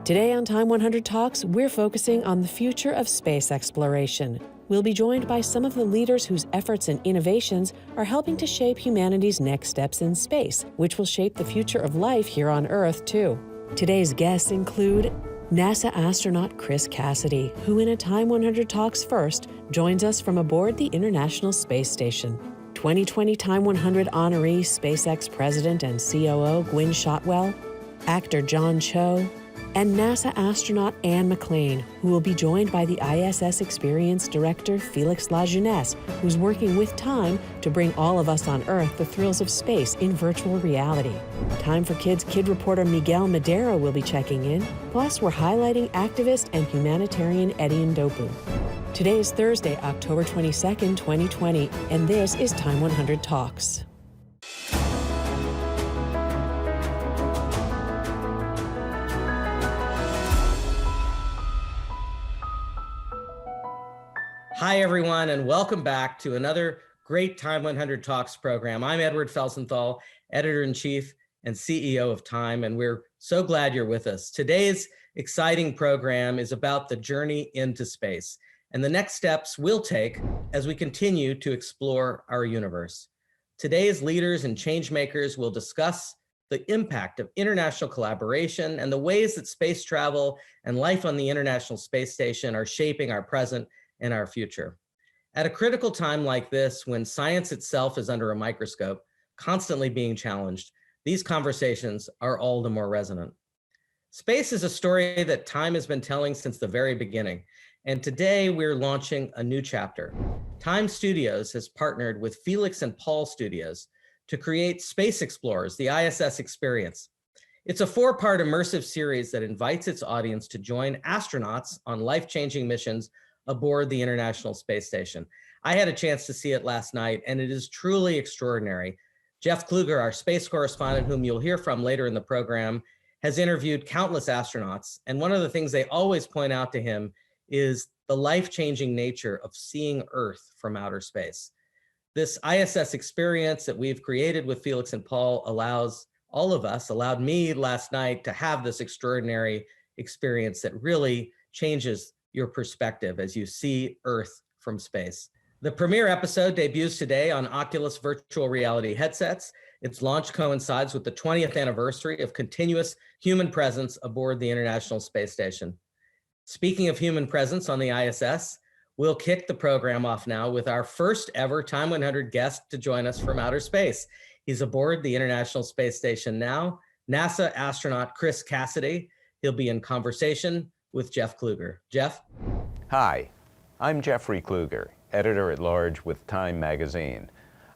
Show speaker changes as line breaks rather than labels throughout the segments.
Today on Time 100 Talks, we're focusing on the future of space exploration. We'll be joined by some of the leaders whose efforts and innovations are helping to shape humanity's next steps in space, which will shape the future of life here on Earth, too. Today's guests include NASA astronaut Chris Cassidy, who in a Time 100 Talks first joins us from aboard the International Space Station. 2020 Time 100 honoree SpaceX President and COO Gwynne Shotwell, actor John Cho, and NASA astronaut Anne McClain, who will be joined by the ISS Experience director Félix Lajeunesse, who's working with TIME to bring all of us on Earth the thrills of space in virtual reality. Time for Kids kid reporter Miguel Madero will be checking in. Plus, we're highlighting activist and humanitarian Eddie Ndopu. Today is Thursday, October 22nd, 2020, and this is Time 100 Talks.
Hi, everyone, and welcome back to another great Time 100 Talks program. I'm Edward Felsenthal, Editor-in-Chief and CEO of Time, and we're so glad you're with us. Today's exciting program is about the journey into space and the next steps we'll take as we continue to explore our universe. Today's leaders and changemakers will discuss the impact of international collaboration and the ways that space travel and life on the International Space Station are shaping our present and our future. At a critical time like this, when science itself is under a microscope, constantly being challenged, these conversations are all the more resonant. Space is a story that Time has been telling since the very beginning, and today we're launching a new chapter. Time Studios has partnered with Felix and Paul Studios to create Space Explorers, the ISS Experience. It's a 4-part immersive series that invites its audience to join astronauts on life-changing missions aboard the International Space Station. I had a chance to see it last night, and it is truly extraordinary. Jeff KLUGER, our space correspondent, whom you'll hear from later in the program, has interviewed countless astronauts, and one of the things they always point out to him is the life-changing nature of seeing Earth from outer space. This ISS experience that we've created with Felix and Paul allowed me last night to have this extraordinary experience that really changes your perspective as you see Earth from space. The premiere episode debuts today on Oculus virtual reality headsets. Its launch coincides with the 20th anniversary of continuous human presence aboard the International Space Station. Speaking of human presence on the ISS, we'll kick the program off now with our first ever Time 100 guest to join us from outer space. He's aboard the International Space Station now, NASA astronaut Chris Cassidy. He'll be in conversation with Jeff KLUGER. Jeff?
Hi, I'm Jeffrey KLUGER, Editor-at-Large with Time magazine.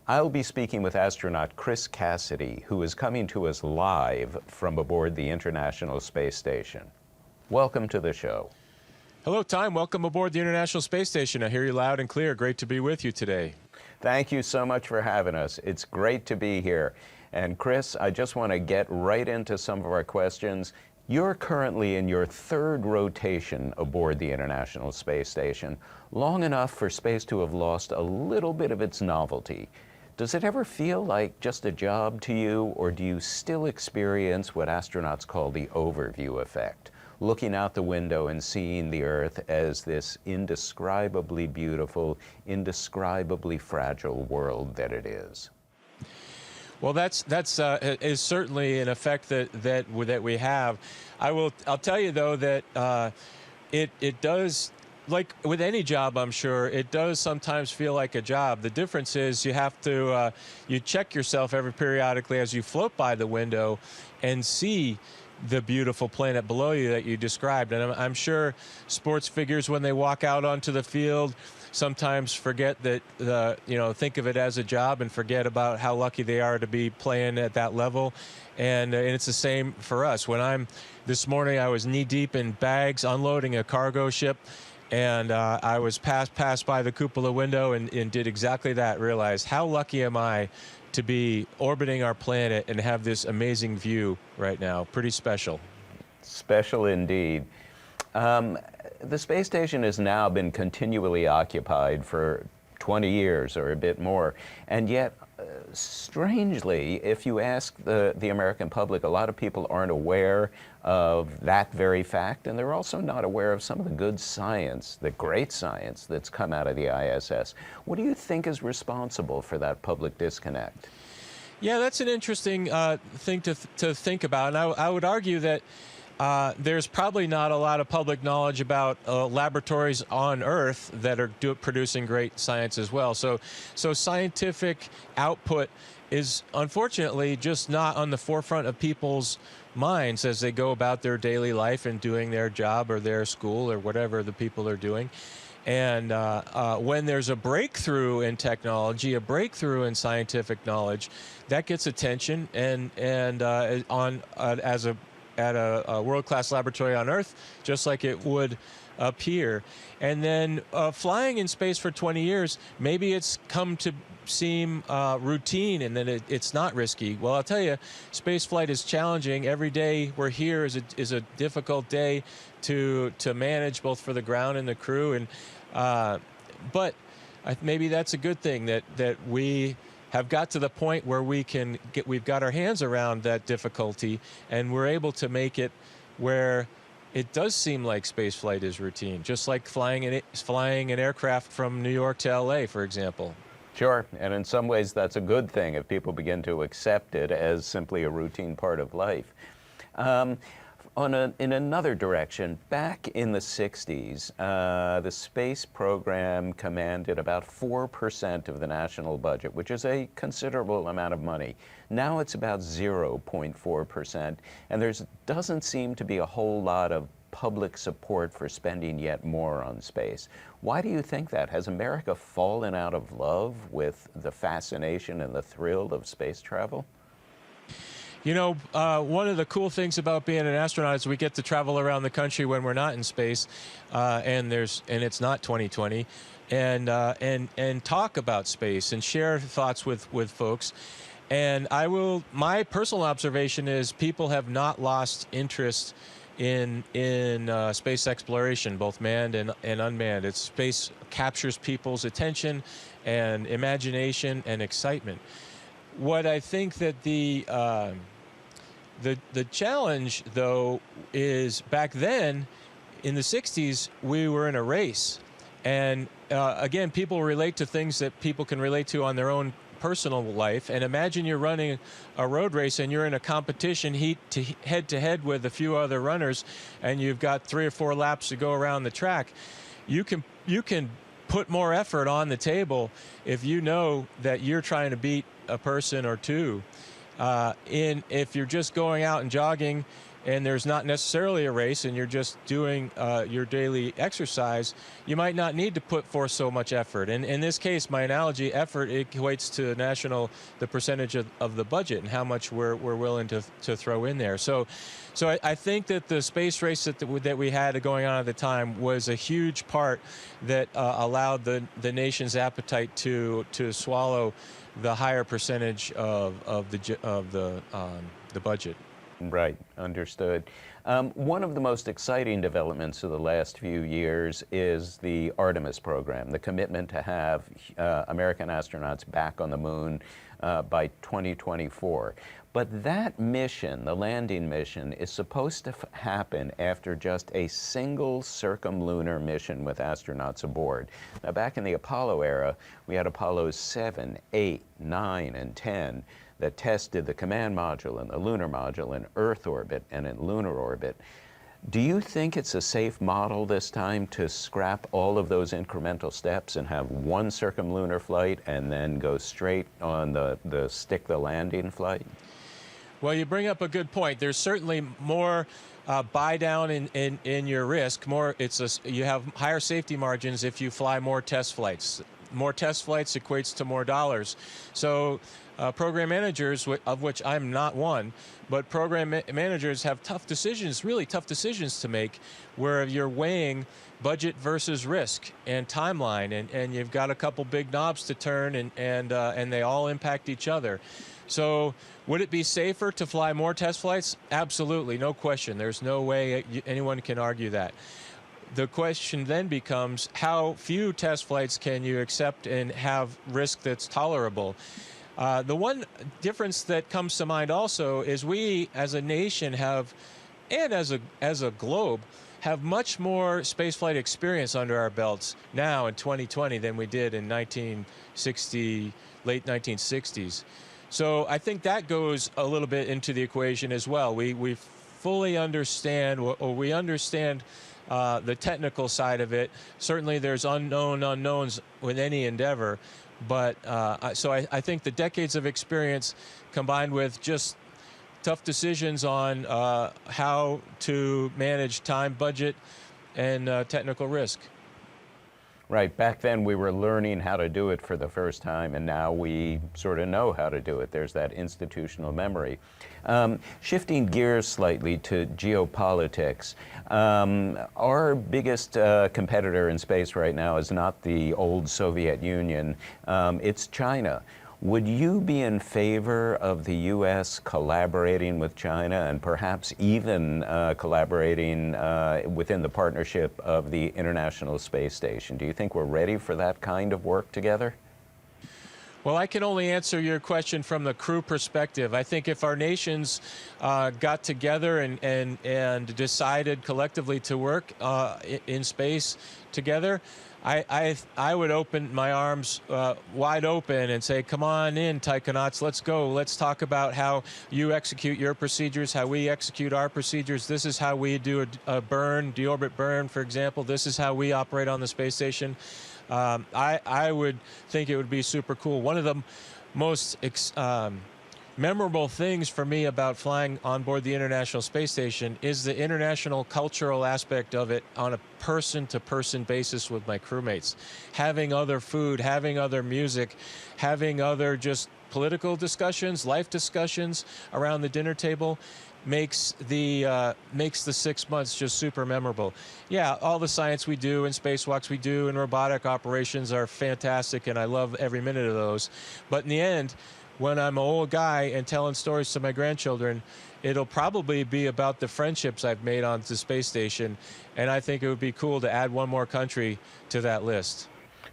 I'll be speaking with astronaut Chris Cassidy, who is coming to us live from aboard the International Space Station. Welcome to the show.
Hello, Time. Welcome aboard the International Space Station. I hear you loud and clear. Great to be with you today.
Thank you so much for having us. It's great to be here. And Chris, I just want to get right into some of our questions. You're currently in your 3rd rotation aboard the International Space Station, long enough for space to have lost a little bit of its novelty. Does it ever feel like just a job to you, or do you still experience what astronauts call the overview effect, looking out the window and seeing the Earth as this indescribably beautiful, indescribably fragile world that it is?
Well, that's is certainly an effect that we have. I'll tell you though that it does, like with any job, I'm sure it does sometimes feel like a job. The difference is you have to you check yourself periodically as you float by the window and see the beautiful planet below you that you described. And I'm sure sports figures, when they walk out onto the field, sometimes forget that, think of it as a job and forget about how lucky they are to be playing at that level. And it's the same for us. This morning I was knee deep in bags unloading a cargo ship, and I was passed by the cupola window and did exactly that, realized how lucky am I to be orbiting our planet and have this amazing view right now. Pretty special.
Special indeed. The space station has now been continually occupied for 20 years or a bit more, and yet strangely, if you ask the American public, a lot of people aren't aware of that very fact, and they're also not aware of some of the good science, the great science that's come out of the ISS. What do you think is responsible for that public disconnect?
Yeah, that's an interesting thing to think about. And I would argue that there's probably not a lot of public knowledge about laboratories on Earth that are producing great science as well. So scientific output is unfortunately just not on the forefront of people's minds as they go about their daily life and doing their job or their school or whatever the people are doing. And when there's a breakthrough in technology, a breakthrough in scientific knowledge, that gets attention, and at a world-class laboratory on Earth, just like it would up here. And then flying in space for 20 years, maybe it's come to seem routine and that it's not risky. Well, I'll tell you, space flight is challenging. Every day we're here is a difficult day to manage, both for the ground and the crew. And but maybe that's a good thing that we have got to the point where we've got our hands around that difficulty, and we're able to make it where it does seem like space flight is routine, just like flying an aircraft from New York to LA, for example.
Sure, and in some ways that's a good thing if people begin to accept it as simply a routine part of life. In another direction, back in the 60s, the space program commanded about 4% of the national budget, which is a considerable amount of money. Now it's about 0.4%, and there doesn't seem to be a whole lot of public support for spending yet more on space. Why do you think that? Has America fallen out of love with the fascination and the thrill of space travel?
You know, one of the cool things about being an astronaut is we get to travel around the country when we're not in space, and it's not 2020, and talk about space and share thoughts with folks. And my personal observation is people have not lost interest in space exploration, both manned and unmanned. Space captures people's attention and imagination and excitement. What I think that the challenge, though, is back then, in the 60s, we were in a race. And again, people relate to things that people can relate to on their own personal life. And imagine you're running a road race and you're in a competition head to head with a few other runners, and you've got 3 or 4 laps to go around the track. You can put more effort on the table if you know that you're trying to beat a person or two. If you're just going out and jogging and there's not necessarily a race and you're just doing your daily exercise, you might not need to put forth so much effort. And in this case, my analogy, effort equates to the percentage of the budget and how much we're willing to throw in there. So I think that the space race that we had going on at the time was a huge part that allowed the nation's appetite to swallow the higher percentage of the budget.
Right, understood. One of the most exciting developments of the last few years is the Artemis program, the commitment to have American astronauts back on the moon by 2024. But that mission, the landing mission, is supposed to happen after just a single circumlunar mission with astronauts aboard. Now, back in the Apollo era, we had Apollos 7, 8, 9, and 10 that tested the command module and the lunar module in Earth orbit and in lunar orbit. Do you think it's a safe model this time to scrap all of those incremental steps and have one circumlunar flight and then go straight on the stick the landing flight?
Well, you bring up a good point. There's certainly more buy down in your risk. You have higher safety margins if you fly more test flights. More test flights equates to more dollars. So program managers, of which I'm not one, but program managers have tough decisions, really tough decisions to make, where you're weighing budget versus risk and timeline, and you've got a couple big knobs to turn, and they all impact each other. So would it be safer to fly more test flights? Absolutely, no question. There's no way anyone can argue that. The question then becomes, how few test flights can you accept and have risk that's tolerable? The one difference that comes to mind also is we as a nation have, and as a globe, have much more spaceflight experience under our belts now in 2020 than we did in 1960, late 1960s. So I think that goes a little bit into the equation as well. We fully understand, or we understand the technical side of it. Certainly there's unknown unknowns with any endeavor, but so I think the decades of experience combined with just tough decisions on how to manage time, budget, and technical risk.
Right. Back then we were learning how to do it for the first time, and now we sort of know how to do it. There's that institutional memory. Shifting gears slightly to geopolitics, our biggest competitor in space right now is not the old Soviet Union, it's China. Would you be in favor of the U.S. collaborating with China and perhaps even collaborating within the partnership of the International Space Station? Do you think we're ready for that kind of work together?
Well, I can only answer your question from the crew perspective. I think if our nations got together and decided collectively to work in space together, I would open my arms wide open and say, come on in, taikonauts, let's go. Let's talk about how you execute your procedures, how we execute our procedures. This is how we do a burn, deorbit burn, for example. This is how we operate on the space station. I would think it would be super cool. One of the most memorable things for me about flying on board the International Space Station is the international cultural aspect of it on a person-to-person basis with my crewmates. Having other food, having other music, having other just political discussions, life discussions around the dinner table makes the 6 months just super memorable. Yeah, all the science we do and spacewalks we do and robotic operations are fantastic, and I love every minute of those. But in the end, when I'm an old guy and telling stories to my grandchildren, it'll probably be about the friendships I've made on the space station, and I think it would be cool to add one more country to that list.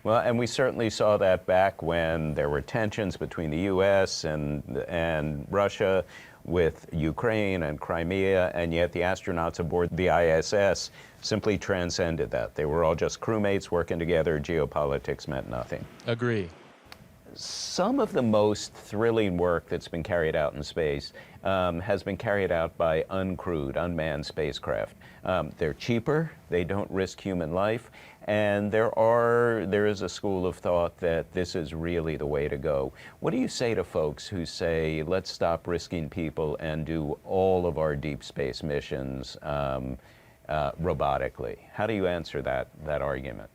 Well, and we certainly saw that back when there were tensions between the U.S. and Russia with Ukraine and Crimea, and yet the astronauts aboard the ISS simply transcended that. They were all just crewmates working together. Geopolitics meant nothing.
Agree.
Some of the most thrilling work that's been carried out in space has been carried out by uncrewed, unmanned spacecraft. They're cheaper, they don't risk human life, and there is a school of thought that this is really the way to go. What do you say to folks who say, let's stop risking people and do all of our deep space missions robotically? How do you answer that argument?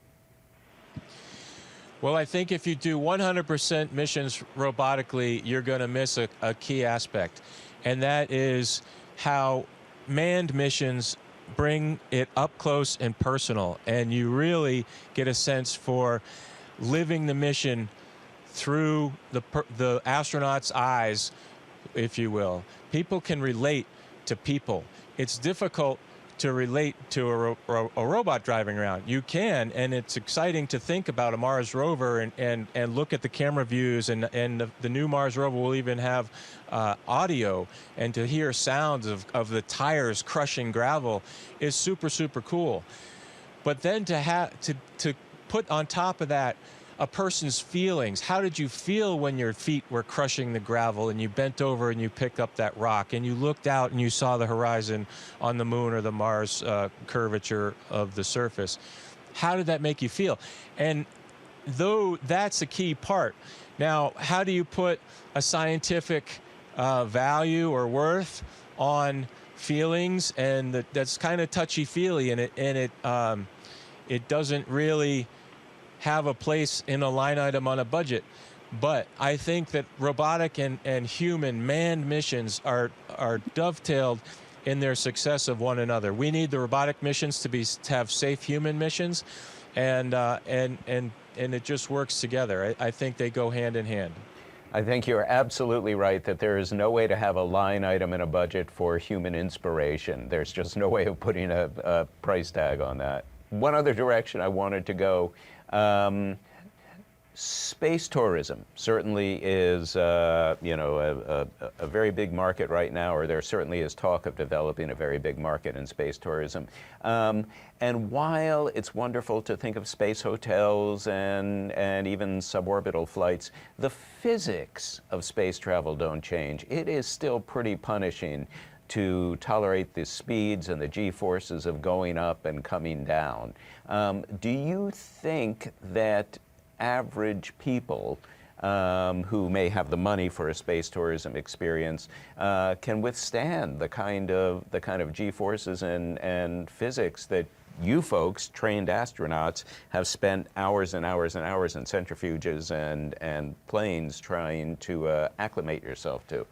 Well, I think if you do 100% missions robotically, you're going to miss a key aspect, and that is how manned missions bring it up close and personal, and you really get a sense for living the mission through the astronaut's eyes, if you will. People can relate to people. It's difficult to relate to a robot driving around. You can, and it's exciting to think about a Mars rover and look at the camera views, and the new Mars rover will even have audio, and to hear sounds of the tires crushing gravel is super, super cool. But then to put on top of that a person's feelings. How did you feel when your feet were crushing the gravel and you bent over and you picked up that rock and you looked out and you saw the horizon on the moon or the Mars curvature of the surface? How did that make you feel? And though that's a key part. Now, how do you put a scientific value or worth on feelings? And that's kind of touchy-feely, and it doesn't really have a place in a line item on a budget. But I think that robotic and human manned missions are dovetailed in their success of one another. We need the robotic missions to have safe human missions, and it just works together. I think they go hand in hand.
I think you're absolutely right that there is no way to have a line item in a budget for human inspiration. There's just no way of putting a price tag on that. One other direction I wanted to go, Space tourism certainly is, you know, a very big market right now, or there certainly is talk of developing a very big market in space tourism. And while it's wonderful to think of space hotels and even suborbital flights, the physics of space travel don't change. It is still pretty punishing to tolerate the speeds and the g-forces of going up and coming down. Do you think that average people who may have the money for a space tourism experience can withstand the kind of g-forces and physics that you folks, trained astronauts, have spent hours and hours and hours in centrifuges and planes trying to acclimate yourself to?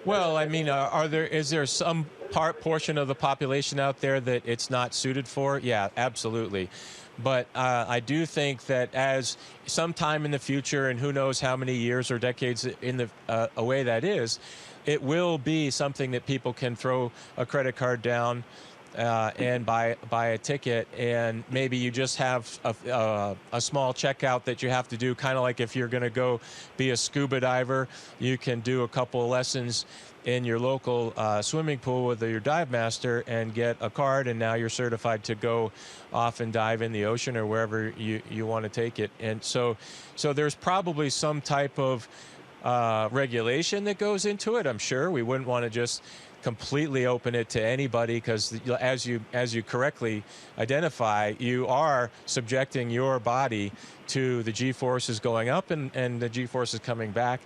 Well, I mean, is there some portion of the population out there that it's not suited for? Yeah, absolutely. But I do think that as sometime in the future, and who knows how many years or decades in the away that is, it will be something that people can throw a credit card down and buy a ticket, and maybe you just have a small checkout that you have to do, kind of like if you're going to go be a scuba diver. You can do a couple of lessons in your local swimming pool with your dive master and get a card, and now you're certified to go off and dive in the ocean or wherever you want to take it. And so there's probably some type of regulation that goes into it. I'm sure we wouldn't want to just completely open it to anybody, because as you correctly identify, you are subjecting your body to the g-forces going up and the g-forces coming back,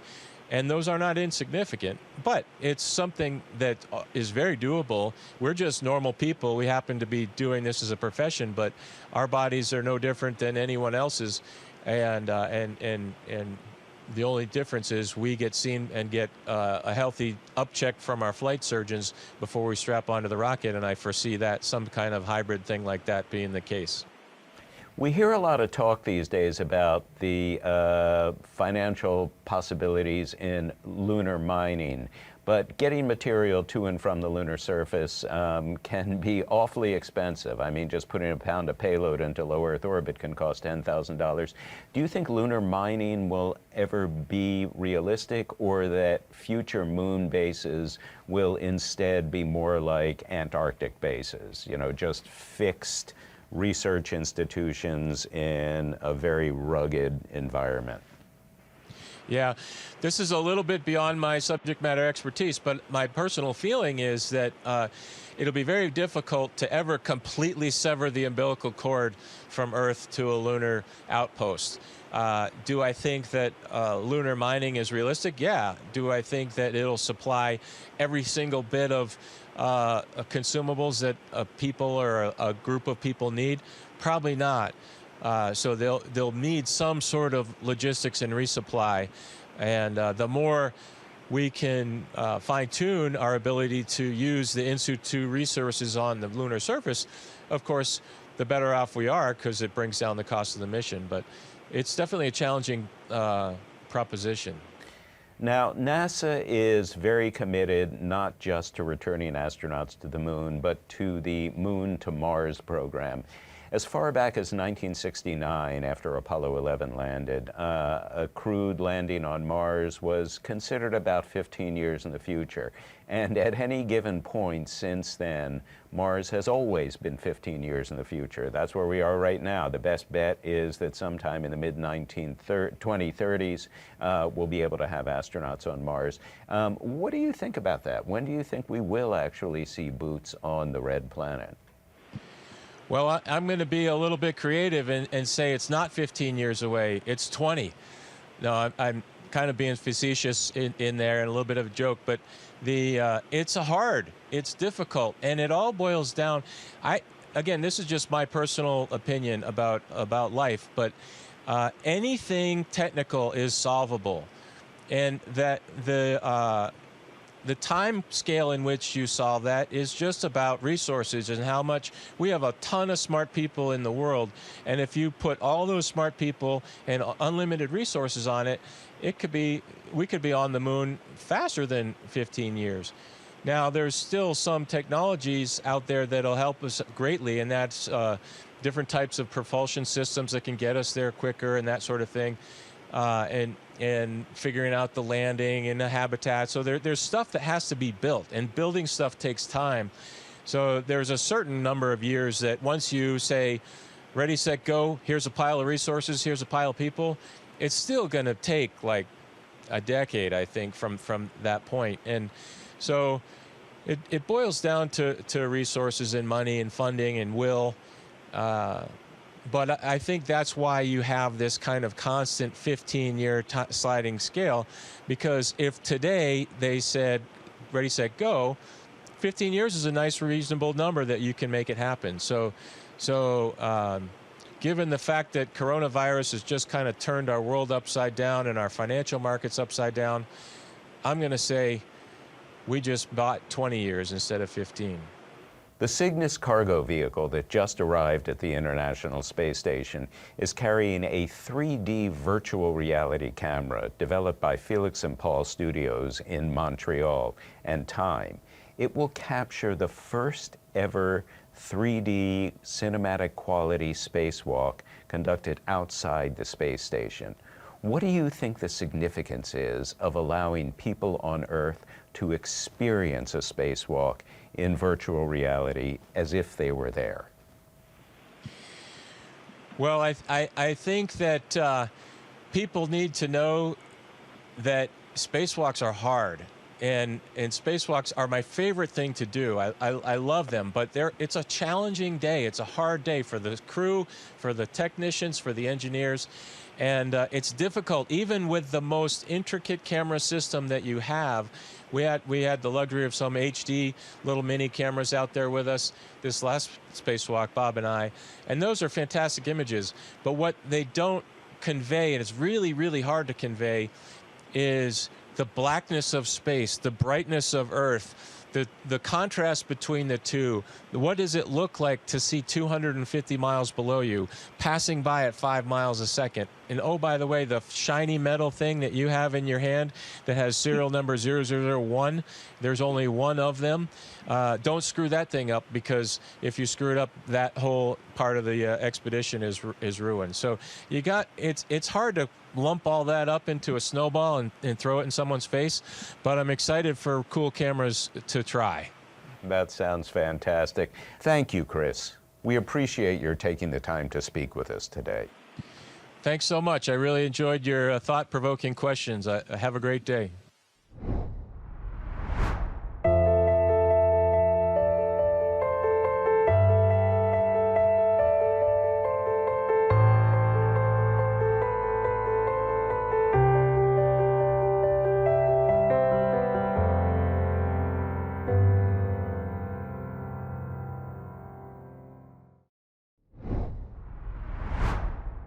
and those are not insignificant. But it's something that is very doable. We're just normal people. We happen to be doing this as a profession, but our bodies are no different than anyone else's, and the only difference is we get seen and get a healthy upcheck from our flight surgeons before we strap onto the rocket, and I foresee that some kind of hybrid thing like that being the case.
We hear a lot of talk these days about the financial possibilities in lunar mining, but getting material to and from the lunar surface can be awfully expensive. I mean, just putting a pound of payload into low Earth orbit can cost $10,000. Do you think lunar mining will ever be realistic, or that future moon bases will instead be more like Antarctic bases, you know, just fixed research institutions in a very rugged environment?
Yeah, this is a little bit beyond my subject matter expertise, but my personal feeling is that it'll be very difficult to ever completely sever the umbilical cord from Earth to a lunar outpost. Do I think that lunar mining is realistic? Yeah. Do I think that it'll supply every single bit of consumables that people or a group of people need? Probably not. So they'll need some sort of logistics and resupply, and the more we can fine-tune our ability to use the in situ resources on the lunar surface, of course, the better off we are, because it brings down the cost of the mission. But it's definitely a challenging proposition.
Now, NASA is very committed not just to returning astronauts to the moon, but to the Moon to Mars program. As far back as 1969, after Apollo 11 landed, a crewed landing on Mars was considered about 15 years in the future. And at any given point since then, Mars has always been 15 years in the future. That's where we are right now. The best bet is that sometime in the mid-2030s, we'll be able to have astronauts on Mars. What do you think about that? When do you think we will actually see boots on the red planet?
Well, I'm going to be a little bit creative and say it's not 15 years away, it's 20. No, I'm kind of being facetious in there and a little bit of a joke, but it's hard, it's difficult, and it all boils down. Again, this is just my personal opinion about life, but anything technical is solvable, and that the time scale in which you solve that is just about resources and how much. We have a ton of smart people in the world, and if you put all those smart people and unlimited resources on it, we could be on the moon faster than 15 years. Now, there's still some technologies out there that'll help us greatly, and that's different types of propulsion systems that can get us there quicker and that sort of thing, and figuring out the landing and the habitat. So there's stuff that has to be built, and building stuff takes time. So there's a certain number of years that once you say, ready, set, go, here's a pile of resources, here's a pile of people, it's still going to take like a decade, I think, from that point. And so it boils down to resources and money and funding and will. But I think that's why you have this kind of constant 15-year sliding scale, because if today they said, ready, set, go, 15 years is a nice, reasonable number that you can make it happen. So given the fact that coronavirus has just kind of turned our world upside down and our financial markets upside down, I'm going to say we just bought 20 years instead of 15.
The Cygnus cargo vehicle that just arrived at the International Space Station is carrying a 3D virtual reality camera developed by Félix and Paul Studios in Montreal and TIME. It will capture the first ever 3D cinematic quality spacewalk conducted outside the space station. What do you think the significance is of allowing people on Earth to experience a spacewalk in virtual reality as if they were there?
Well, I think that people need to know that spacewalks are hard. And spacewalks are my favorite thing to do. I love them, but it's a challenging day. It's a hard day for the crew, for the technicians, for the engineers. And it's difficult, even with the most intricate camera system that you have. We had the luxury of some HD little mini cameras out there with us this last spacewalk, Bob and I, and those are fantastic images. But what they don't convey, and it's really, really hard to convey, is the blackness of space, the brightness of Earth, the contrast between the two. What does it look like to see 250 miles below you, passing by at 5 miles a second? And oh, by the way, the shiny metal thing that you have in your hand that has serial number 0001, there's only one of them. Don't screw that thing up, because if you screw it up, that whole part of the expedition is ruined. So it's hard to lump all that up into a snowball and throw it in someone's face, but I'm excited for cool cameras to try.
That sounds fantastic. Thank you, Chris. We appreciate your taking the time to speak with us today.
Thanks so much. I really enjoyed your thought-provoking questions. Have a great day.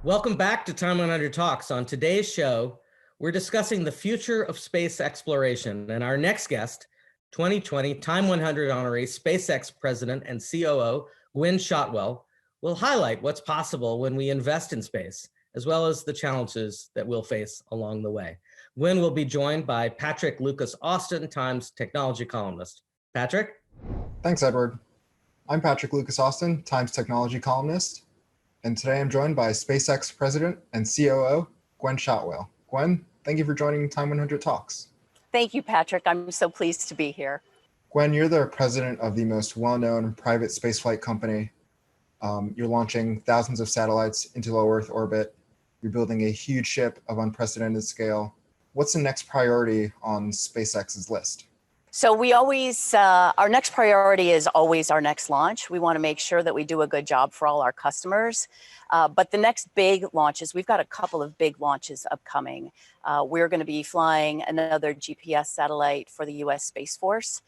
Welcome back to Time 100 Talks. On today's show, we're discussing the future of space exploration, and our next guest, 2020 Time 100 honoree SpaceX President and COO Gwynne Shotwell, will highlight what's possible when we invest in space, as well as the challenges that we'll face along the way. Gwynne will be joined by Patrick Lucas Austin, Time's technology columnist. Patrick?
Thanks, Edward. I'm Patrick Lucas Austin, Time's technology columnist. And today I'm joined by SpaceX President and COO, Gwynne Shotwell. Gwynne, thank you for joining Time 100 Talks.
Thank you, Patrick. I'm so pleased to be here.
Gwynne, you're the president of the most well-known private spaceflight company. You're launching thousands of satellites into low Earth orbit. You're building a huge ship of unprecedented scale. What's the next priority on SpaceX's list?
So we always, our next priority is always our next launch. We want to make sure that we do a good job for all our customers. But the next big launches, we've got a couple of big launches upcoming. We're going to be flying another GPS satellite for the US Space Force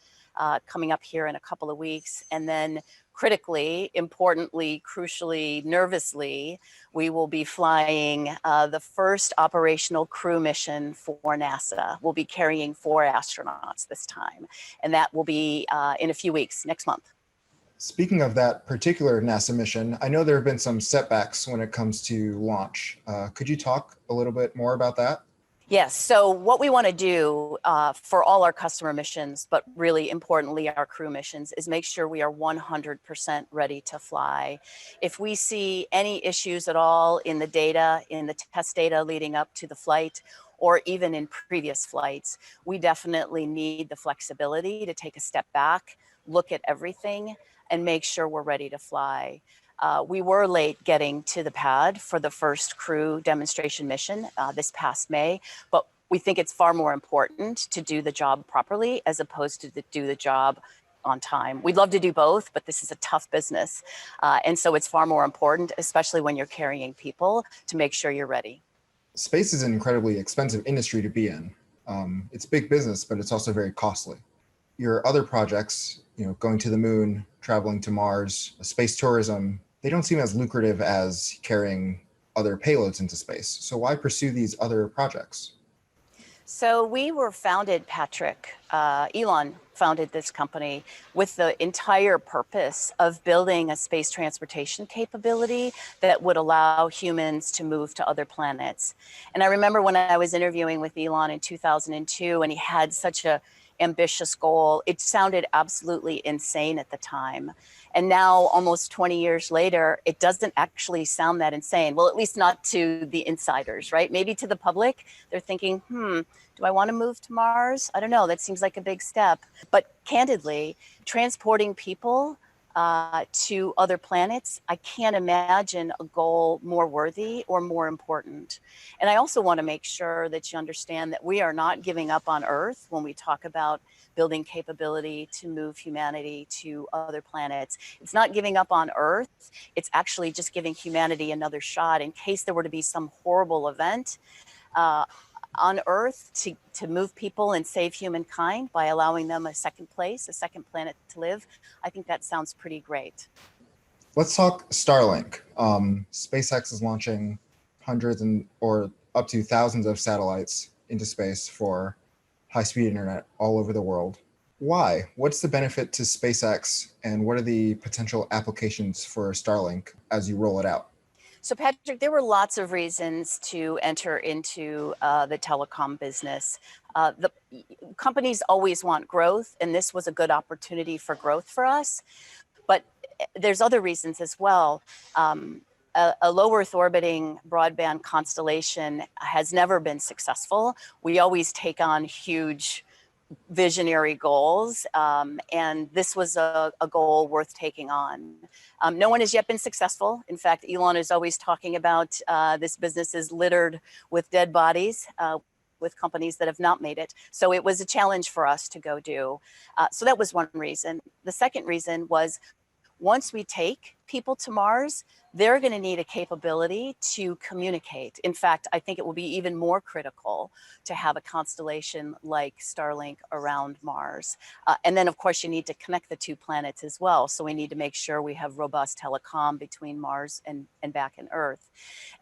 coming up here in a couple of weeks. And then critically, importantly, crucially, nervously, we will be flying the first operational crew mission for NASA. We'll be carrying 4 astronauts this time, and that will be in a few weeks, next month.
Speaking of that particular NASA mission, I know there have been some setbacks when it comes to launch. Could you talk a little bit more about that?
Yes. So what we want to do for all our customer missions, but really importantly, our crew missions, is make sure we are 100% ready to fly. If we see any issues at all in the data, in the test data leading up to the flight, or even in previous flights, we definitely need the flexibility to take a step back, look at everything, and make sure we're ready to fly. We were late getting to the pad for the first crew demonstration mission this past May, but we think it's far more important to do the job properly as opposed to do the job on time. We'd love to do both, but this is a tough business. And so it's far more important, especially when you're carrying people, to make sure you're ready.
Space is an incredibly expensive industry to be in. It's big business, but it's also very costly. Your other projects, going to the moon, traveling to Mars, space tourism, they don't seem as lucrative as carrying other payloads into space. So why pursue these other projects?
So we were founded, Patrick, Elon founded this company with the entire purpose of building a space transportation capability that would allow humans to move to other planets. And I remember when I was interviewing with Elon in 2002, and he had such a ambitious goal, it sounded absolutely insane at the time. And now, almost 20 years later, it doesn't actually sound that insane. Well, at least not to the insiders, right? Maybe to the public, they're thinking, do I want to move to Mars? I don't know. That seems like a big step. But candidly, transporting people to other planets, I can't imagine a goal more worthy or more important. And I also want to make sure that you understand that we are not giving up on Earth when we talk about building capability to move humanity to other planets. It's not giving up on Earth. It's actually just giving humanity another shot in case there were to be some horrible event on Earth to move people and save humankind by allowing them a second place, a second planet to live. I think that sounds pretty great.
Let's talk Starlink. SpaceX is launching hundreds or up to thousands of satellites into space for high-speed internet all over the world. Why? What's the benefit to SpaceX, and what are the potential applications for Starlink as you roll it out?
So Patrick, there were lots of reasons to enter into the telecom business. The companies always want growth, and this was a good opportunity for growth for us. But there's other reasons as well. A low Earth orbiting broadband constellation has never been successful. We always take on huge visionary goals, and this was a goal worth taking on. No one has yet been successful. In fact, Elon is always talking about this business is littered with dead bodies, with companies that have not made it. So it was a challenge for us to go do. So that was one reason. The second reason was, once we take people to Mars, they're going to need a capability to communicate. In fact, I think it will be even more critical to have a constellation like Starlink around Mars. And then, of course, you need to connect the two planets as well. So we need to make sure we have robust telecom between Mars and back in Earth.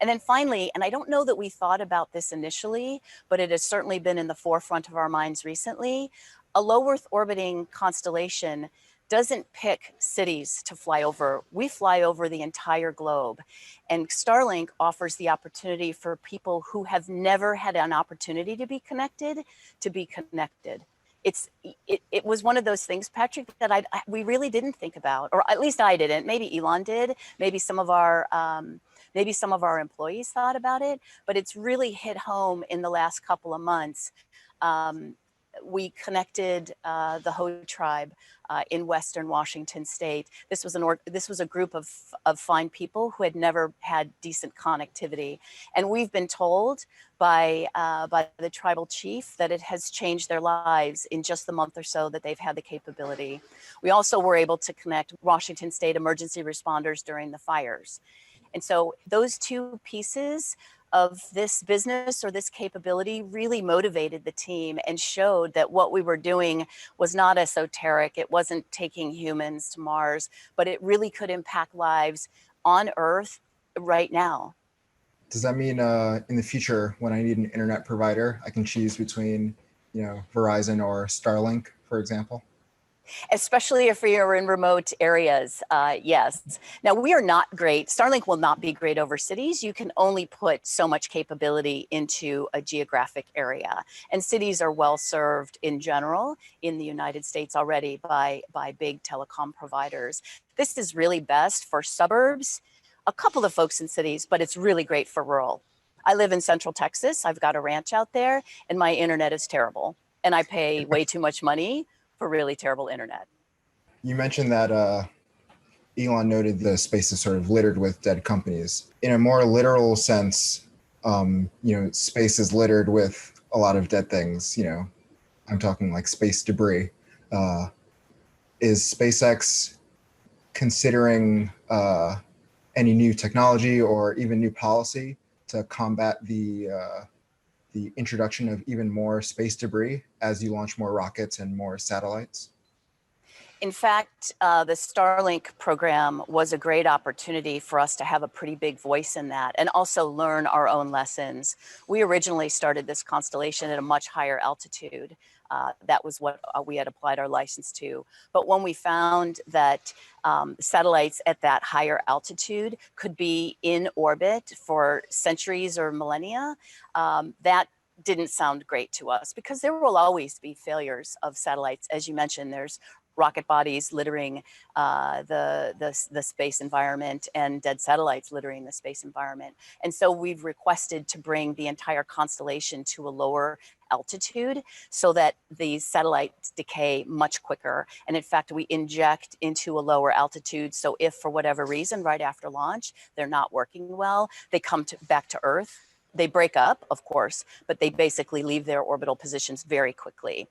And then finally, and I don't know that we thought about this initially, but it has certainly been in the forefront of our minds recently, a low Earth orbiting constellation doesn't pick cities to fly over. We fly over the entire globe. And Starlink offers the opportunity for people who have never had an opportunity to be connected to be connected. It was one of those things, Patrick, that we really didn't think about, or at least I didn't. Maybe Elon did. Maybe some of our employees thought about it, but it's really hit home in the last couple of months. We connected the Ho tribe in Western Washington State. This was a group of fine people who had never had decent connectivity, and we've been told by the tribal chief that it has changed their lives in just the month or so that they've had the capability. We also were able to connect Washington State emergency responders during the fires, and so those two pieces of this business or this capability really motivated the team and showed that what we were doing was not esoteric. It wasn't taking humans to Mars, but it really could impact lives on Earth right now.
Does that mean in the future, when I need an internet provider, I can choose between, Verizon or Starlink, for example?
Especially if you're in remote areas, yes. Now, we are not great. Starlink will not be great over cities. You can only put so much capability into a geographic area. And cities are well served in general in the United States already by big telecom providers. This is really best for suburbs, a couple of folks in cities, but it's really great for rural. I live in Central Texas. I've got a ranch out there, and my internet is terrible. And I pay way too much money for really terrible internet.
You mentioned that Elon noted the space is sort of littered with dead companies. In a more literal sense, space is littered with a lot of dead things. I'm talking like space debris. Is SpaceX considering any new technology or even new policy to combat the introduction of even more space debris as you launch more rockets and more satellites?
In fact, the Starlink program was a great opportunity for us to have a pretty big voice in that and also learn our own lessons. We originally started this constellation at a much higher altitude. That was what we had applied our license to. But when we found that satellites at that higher altitude could be in orbit for centuries or millennia, that didn't sound great to us because there will always be failures of satellites. As you mentioned, there's rocket bodies littering the space environment and dead satellites littering the space environment. And so we've requested to bring the entire constellation to a lower altitude so that these satellites decay much quicker. And in fact, we inject into a lower altitude. So if for whatever reason, right after launch, they're not working well, they come back to Earth. They break up, of course, but they basically leave their orbital positions very quickly.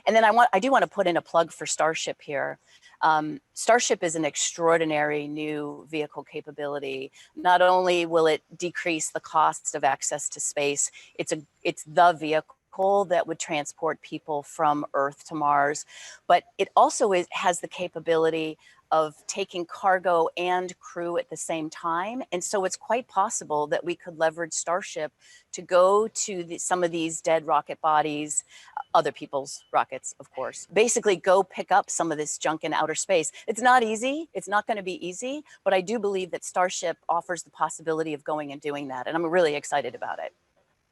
And then I do want to put in a plug for Starship here. Starship is an extraordinary new vehicle capability. Not only will it decrease the costs of access to space, it's the vehicle that would transport people from Earth to Mars, but it also has the capability of taking cargo and crew at the same time. And so it's quite possible that we could leverage Starship to go to some of these dead rocket bodies, other people's rockets, of course, basically go pick up some of this junk in outer space. It's not easy. It's not going to be easy, but I do believe that Starship offers the possibility of going and doing that. And I'm really excited about it.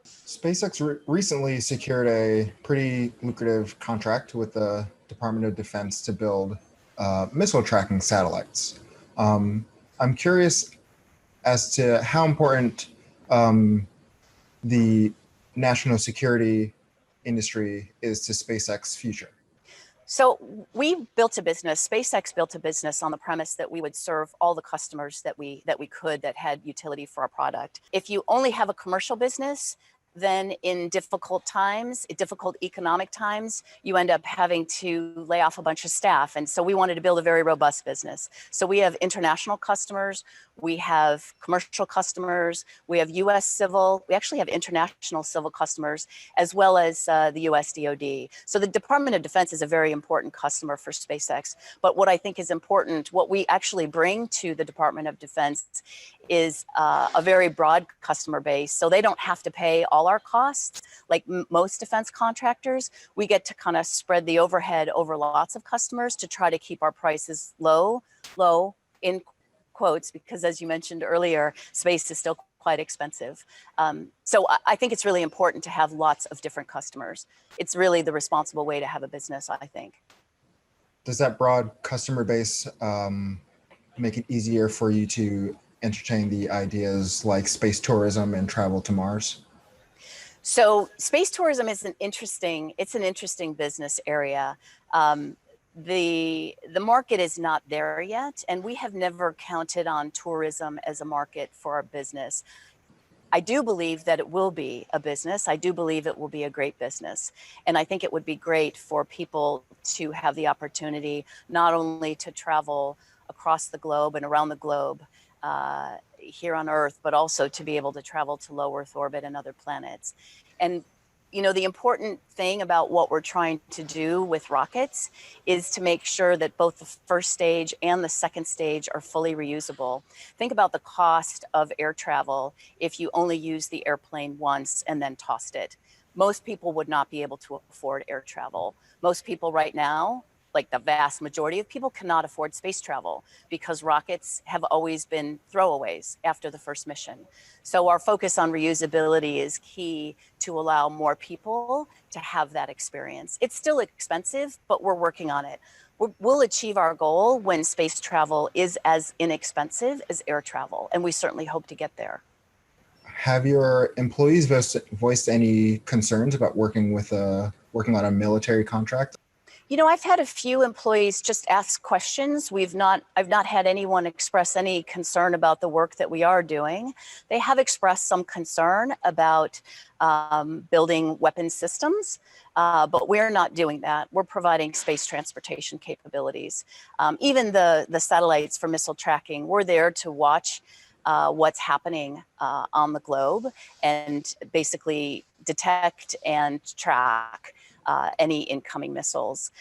SpaceX recently secured a pretty lucrative contract with the Department of Defense to build missile tracking satellites. I'm curious as to how important the national security industry is to SpaceX's future.
So we built a business, SpaceX built a business on the premise that we would serve all the customers that we could that had utility for our product. If you only have a commercial business, then in difficult times, difficult economic times, you end up having to lay off a bunch of staff. And so we wanted to build a very robust business. So we have international customers, we have commercial customers, we have US civil, we actually have international civil customers, as well as the US DoD. So the Department of Defense is a very important customer for SpaceX. But what I think is important, what we actually bring to the Department of Defense is a very broad customer base. So they don't have to pay all our costs like most defense contractors. We get to kind of spread the overhead over lots of customers to try to keep our prices low in quotes, because as you mentioned earlier, space is still quite expensive. So I think it's really important to have lots of different customers. It's really the responsible way to have a business, I think.
Does that broad customer base make it easier for you to entertain the ideas like space tourism and travel to Mars?
So space tourism is an interesting business area. The market is not there yet, and we have never counted on tourism as a market for our business. I do believe that it will be a business. I do believe it will be a great business. And I think it would be great for people to have the opportunity not only to travel across the globe and around the globe here on Earth, but also to be able to travel to low Earth orbit and other planets. And you know, the important thing about what we're trying to do with rockets is to make sure that both the first stage and the second stage are fully reusable. Think about the cost of air travel if you only use the airplane once and then tossed it. Most people would not be able to afford air travel. Most people right now like the vast majority of people cannot afford space travel because rockets have always been throwaways after the first mission. So our focus on reusability is key to allow more people to have that experience. It's still expensive, but we're working on it. We'll achieve our goal when space travel is as inexpensive as air travel, and we certainly hope to get there.
Have your employees voiced any concerns about working on a military contract?
You know, I've had a few employees just ask questions. I've not had anyone express any concern about the work that we are doing. They have expressed some concern about building weapon systems, but we're not doing that. We're providing space transportation capabilities. Even the satellites for missile tracking, we're there to watch what's happening on the globe and basically detect and track any incoming missiles.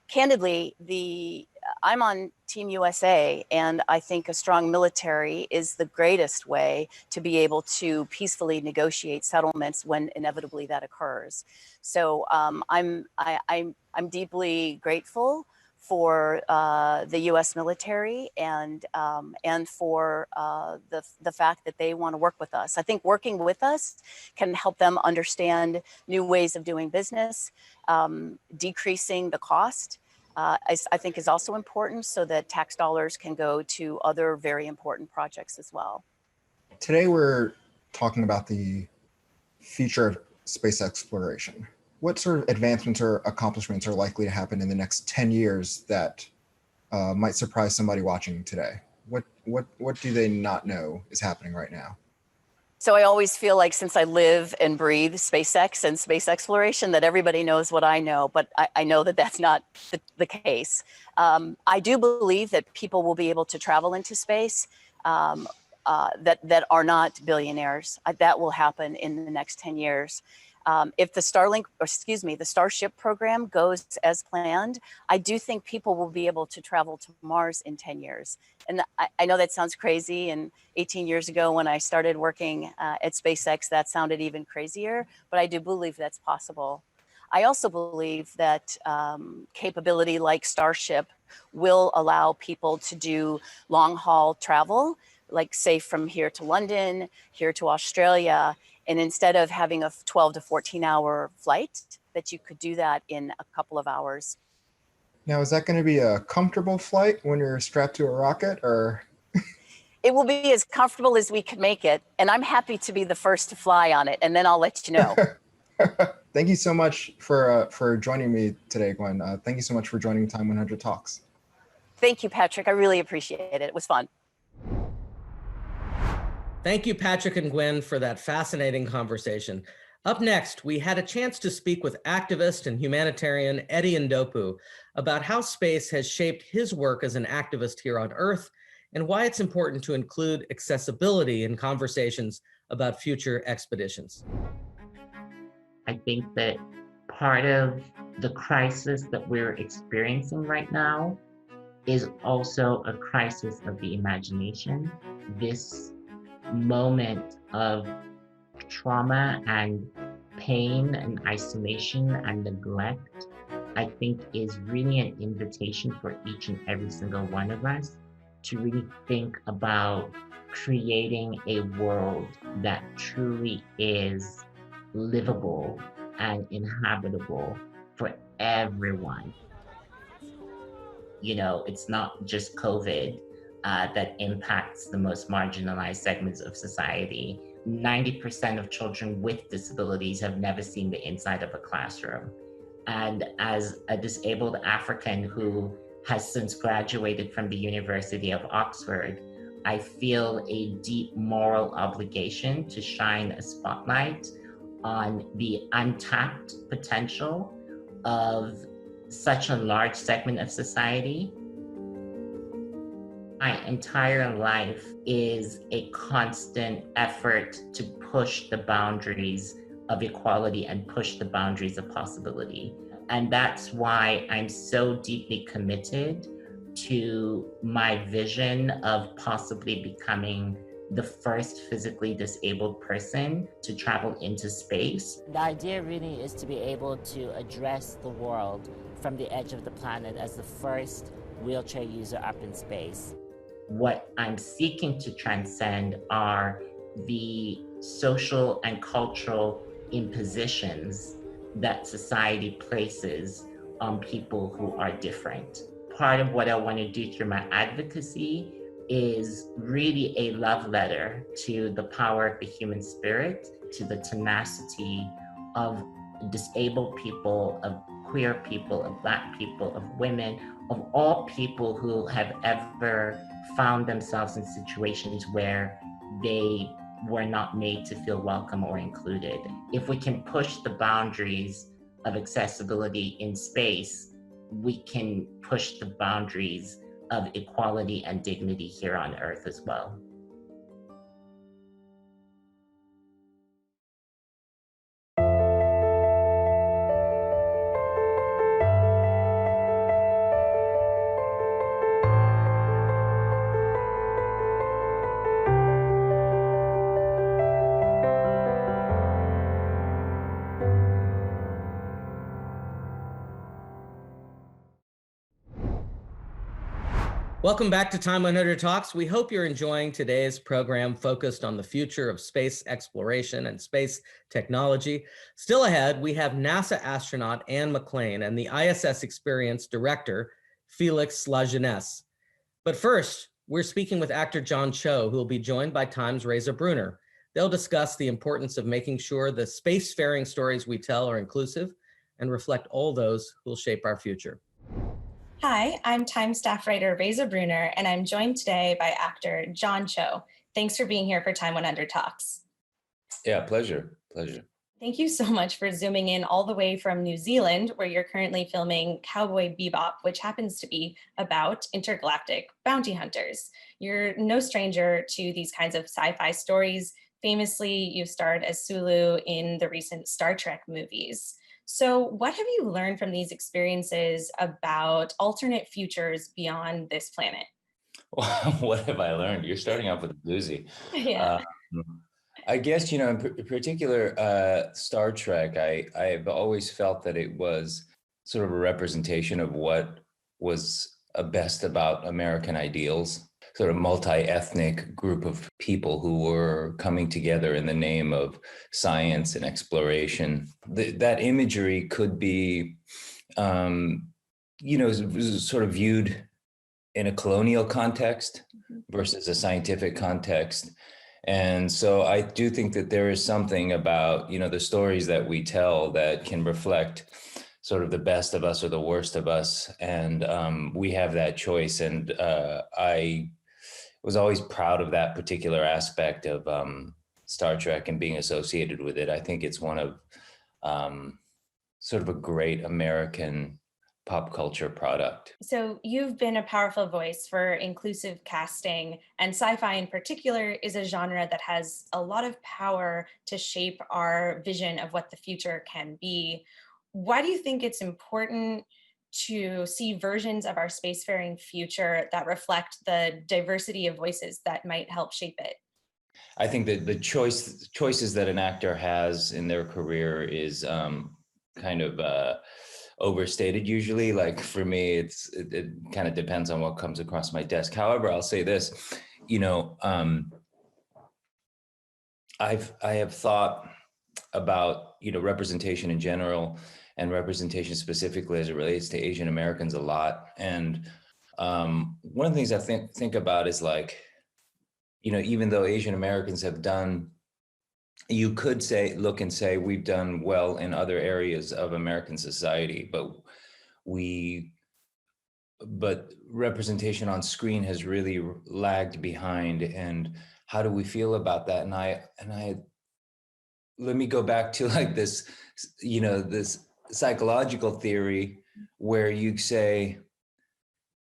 Candidly, I'm on Team USA, and I think a strong military is the greatest way to be able to peacefully negotiate settlements when inevitably that occurs. So I'm deeply grateful for the U.S. military and for the fact that they want to work with us. I think working with us can help them understand new ways of doing business, decreasing the cost. I think is also important so that tax dollars can go to other very important projects as well.
Today we're talking about the future of space exploration. What sort of advancements or accomplishments are likely to happen in the next 10 years that might surprise somebody watching today? What do they not know is happening right now?
So I always feel like, since I live and breathe SpaceX and space exploration, that everybody knows what I know, but I know that that's not the case. I do believe that people will be able to travel into space that are not billionaires. That will happen in the next 10 years. If the the Starship program goes as planned, I do think people will be able to travel to Mars in 10 years. And I know that sounds crazy. And 18 years ago, when I started working at SpaceX, that sounded even crazier, but I do believe that's possible. I also believe that capability like Starship will allow people to do long haul travel, like say from here to London, here to Australia. And instead of having a 12 to 14 hour flight, that you could do that in a couple of hours.
Now, is that going to be a comfortable flight when you're strapped to a rocket, or?
It will be as comfortable as we can make it. And I'm happy to be the first to fly on it. And then I'll let you know.
Thank you so much for joining me today, Gwen. Thank you so much for joining Time 100 Talks.
Thank you, Patrick. I really appreciate it. It was fun.
Thank you, Patrick and Gwynne, for that fascinating conversation. Up next, we had a chance to speak with activist and humanitarian Eddie Ndopu about how space has shaped his work as an activist here on Earth and why it's important to include accessibility in conversations about future expeditions.
I think that part of the crisis that we're experiencing right now is also a crisis of the imagination. This moment of trauma and pain and isolation and neglect, I think, is really an invitation for each and every single one of us to really think about creating a world that truly is livable and inhabitable for everyone. You know, it's not just COVID that impacts the most marginalized segments of society. 90% of children with disabilities have never seen the inside of a classroom. And as a disabled African who has since graduated from the University of Oxford, I feel a deep moral obligation to shine a spotlight on the untapped potential of such a large segment of society. My entire life is a constant effort to push the boundaries of equality and push the boundaries of possibility. And that's why I'm so deeply committed to my vision of possibly becoming the first physically disabled person to travel into space.
The idea really is to be able to address the world from the edge of the planet as the first wheelchair user up in space.
What I'm seeking to transcend are the social and cultural impositions that society places on people who are different. Part of what I want to do through my advocacy is really a love letter to the power of the human spirit, to the tenacity of disabled people, of queer people, of Black people, of women, of all people who have ever found themselves in situations where they were not made to feel welcome or included. If we can push the boundaries of accessibility in space, we can push the boundaries of equality and dignity here on Earth as well.
Welcome back to Time 100 Talks. We hope you're enjoying today's program focused on the future of space exploration and space technology. Still ahead, we have NASA astronaut Anne McClain and the ISS Experience director, Félix Lajeunesse. But first, we're speaking with actor John Cho, who will be joined by Time's Reza Bruner. They'll discuss the importance of making sure the spacefaring stories we tell are inclusive and reflect all those who will shape our future.
Hi, I'm Time staff writer Reza Bruner, and I'm joined today by actor John Cho. Thanks for being here for Time 100 Talks.
Yeah, pleasure.
Thank you so much for zooming in all the way from New Zealand, where you're currently filming Cowboy Bebop, which happens to be about intergalactic bounty hunters. You're no stranger to these kinds of sci-fi stories. Famously, you starred as Sulu in the recent Star Trek movies. So what have you learned from these experiences about alternate futures beyond this planet?
What have I learned? You're starting off with a doozy.
Yeah.
I guess, in particular, Star Trek, I've always felt that it was sort of a representation of what was best about American ideals, sort of multi-ethnic group of people who were coming together in the name of science and exploration. That imagery could be, sort of viewed in a colonial context versus a scientific context. And so I do think that there is something about, the stories that we tell that can reflect sort of the best of us or the worst of us. And we have that choice. And I was always proud of that particular aspect of Star Trek and being associated with it. I think it's one of sort of a great American pop culture product.
So you've been a powerful voice for inclusive casting, and sci-fi in particular is a genre that has a lot of power to shape our vision of what the future can be. Why do you think it's important to see versions of our spacefaring future that reflect the diversity of voices that might help shape it?
I think that the choices that an actor has in their career is kind of overstated usually. Like for me, it kind of depends on what comes across my desk. However, I'll say this, I have thought about, representation in general and representation specifically as it relates to Asian Americans a lot. And one of the things I think about is like, even though Asian Americans have done, you could look and say we've done well in other areas of American society, but representation on screen has really lagged behind. And how do we feel about that? And I let me go back to like this, this psychological theory where you say,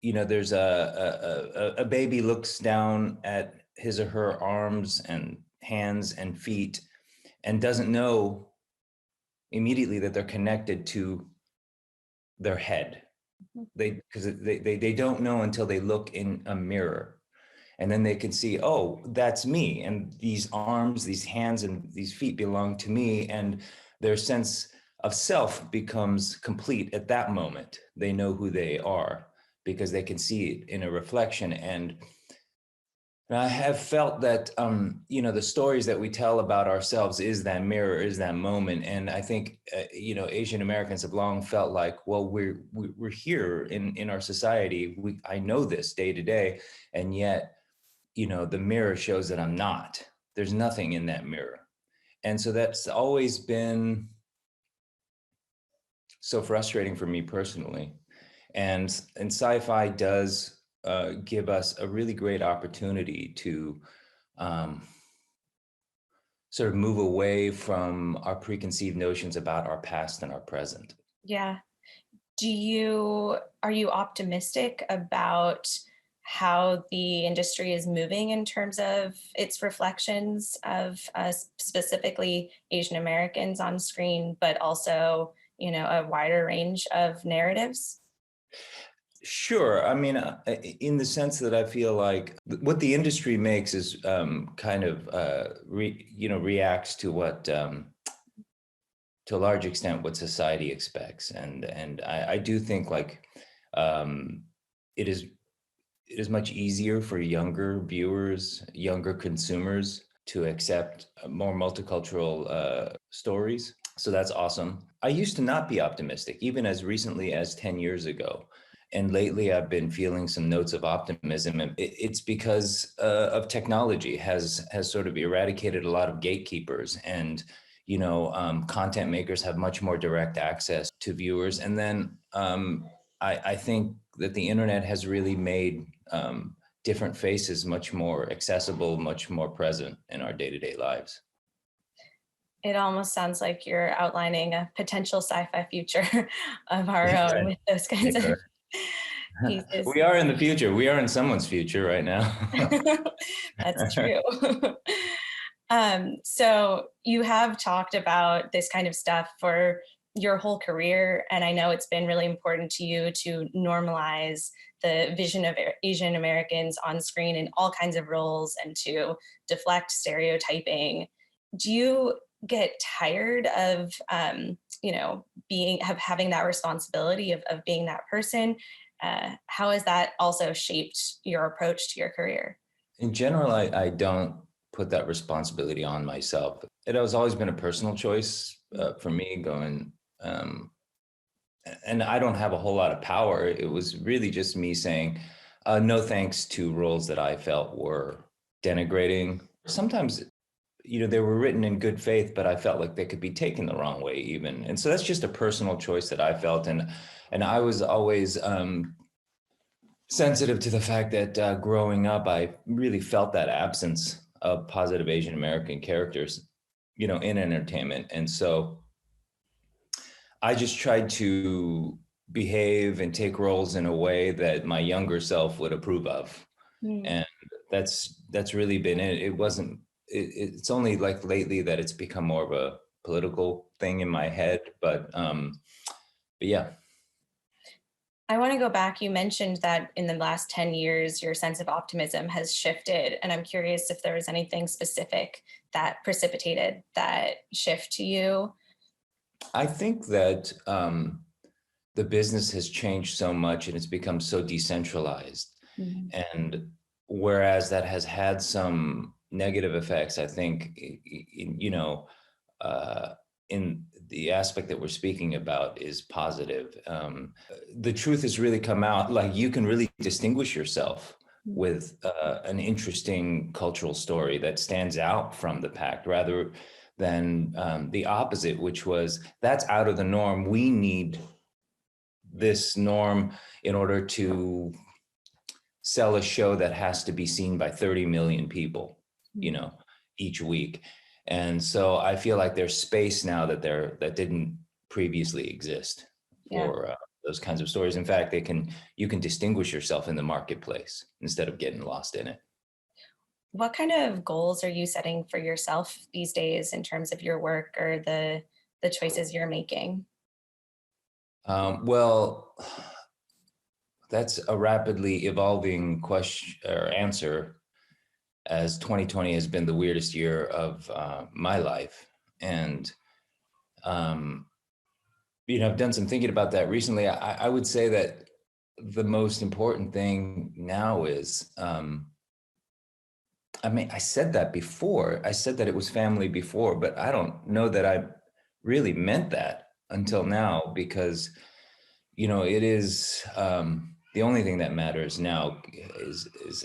there's a baby looks down at his or her arms and hands and feet and doesn't know immediately that they're connected to their head. Because they don't know until they look in a mirror. And then they can see, oh, that's me. And these arms, these hands, and these feet belong to me. And their sense of self becomes complete at that moment. They know who they are because they can see it in a reflection. And I have felt that, the stories that we tell about ourselves is that mirror, is that moment. And I think, Asian Americans have long felt like, well, we're here in our society. I know this day to day, and yet, the mirror shows that I'm not. There's nothing in that mirror. And so that's always been so frustrating for me personally. And sci-fi does give us a really great opportunity to sort of move away from our preconceived notions about our past and our present.
Yeah. Are you optimistic about how the industry is moving in terms of its reflections of specifically Asian Americans on screen, but also, a wider range of narratives?
Sure. I mean, in the sense that I feel like what the industry makes is reacts to what, to a large extent, what society expects. And I do think like it is much easier for younger viewers, younger consumers to accept more multicultural stories. So that's awesome. I used to not be optimistic, even as recently as 10 years ago. And lately I've been feeling some notes of optimism. And it's because of technology has sort of eradicated a lot of gatekeepers, and content makers have much more direct access to viewers. And then I think that the internet has really made different faces much more accessible, much more present in our day-to-day lives.
It almost sounds like you're outlining a potential sci-fi future of our own with those kinds of pieces.
We are in the future. We are in someone's future right now.
That's true. So you have talked about this kind of stuff for your whole career, and I know it's been really important to you to normalize the vision of Asian Americans on screen in all kinds of roles and to deflect stereotyping. Do you get tired of having that responsibility of being that person? How has that also shaped your approach to your career?
In general, I don't put that responsibility on myself. It has always been a personal choice for me going, and I don't have a whole lot of power. It was really just me saying no thanks to roles that I felt were denigrating. Sometimes, they were written in good faith, but I felt like they could be taken the wrong way even. And so that's just a personal choice that I felt. And I was always sensitive to the fact that growing up, I really felt that absence of positive Asian American characters, in entertainment. And so I just tried to behave and take roles in a way that my younger self would approve of. And that's really been it. It's only like lately that it's become more of a political thing in my head, but yeah.
I want to go back. You mentioned that in the last 10 years, your sense of optimism has shifted. And I'm curious if there was anything specific that precipitated that shift to you.
I think that the business has changed so much and it's become so decentralized. And whereas that has had some negative effects, I think, in the aspect that we're speaking about is positive. The truth has really come out, like you can really distinguish yourself with an interesting cultural story that stands out from the pack rather than the opposite, which was that's out of the norm. We need this norm in order to sell a show that has to be seen by 30 million people, each week. And so I feel like there's space now that didn't previously exist for those kinds of stories. In fact, you can distinguish yourself in the marketplace instead of getting lost in it.
What kind of goals are you setting for yourself these days in terms of your work or the choices you're making?
Well, that's a rapidly evolving question or answer. as 2020 has been the weirdest year of my life. And, I've done some thinking about that recently. I would say that the most important thing now is, I said that before. I said that it was family before, but I don't know that I really meant that until now, because, it is the only thing that matters now is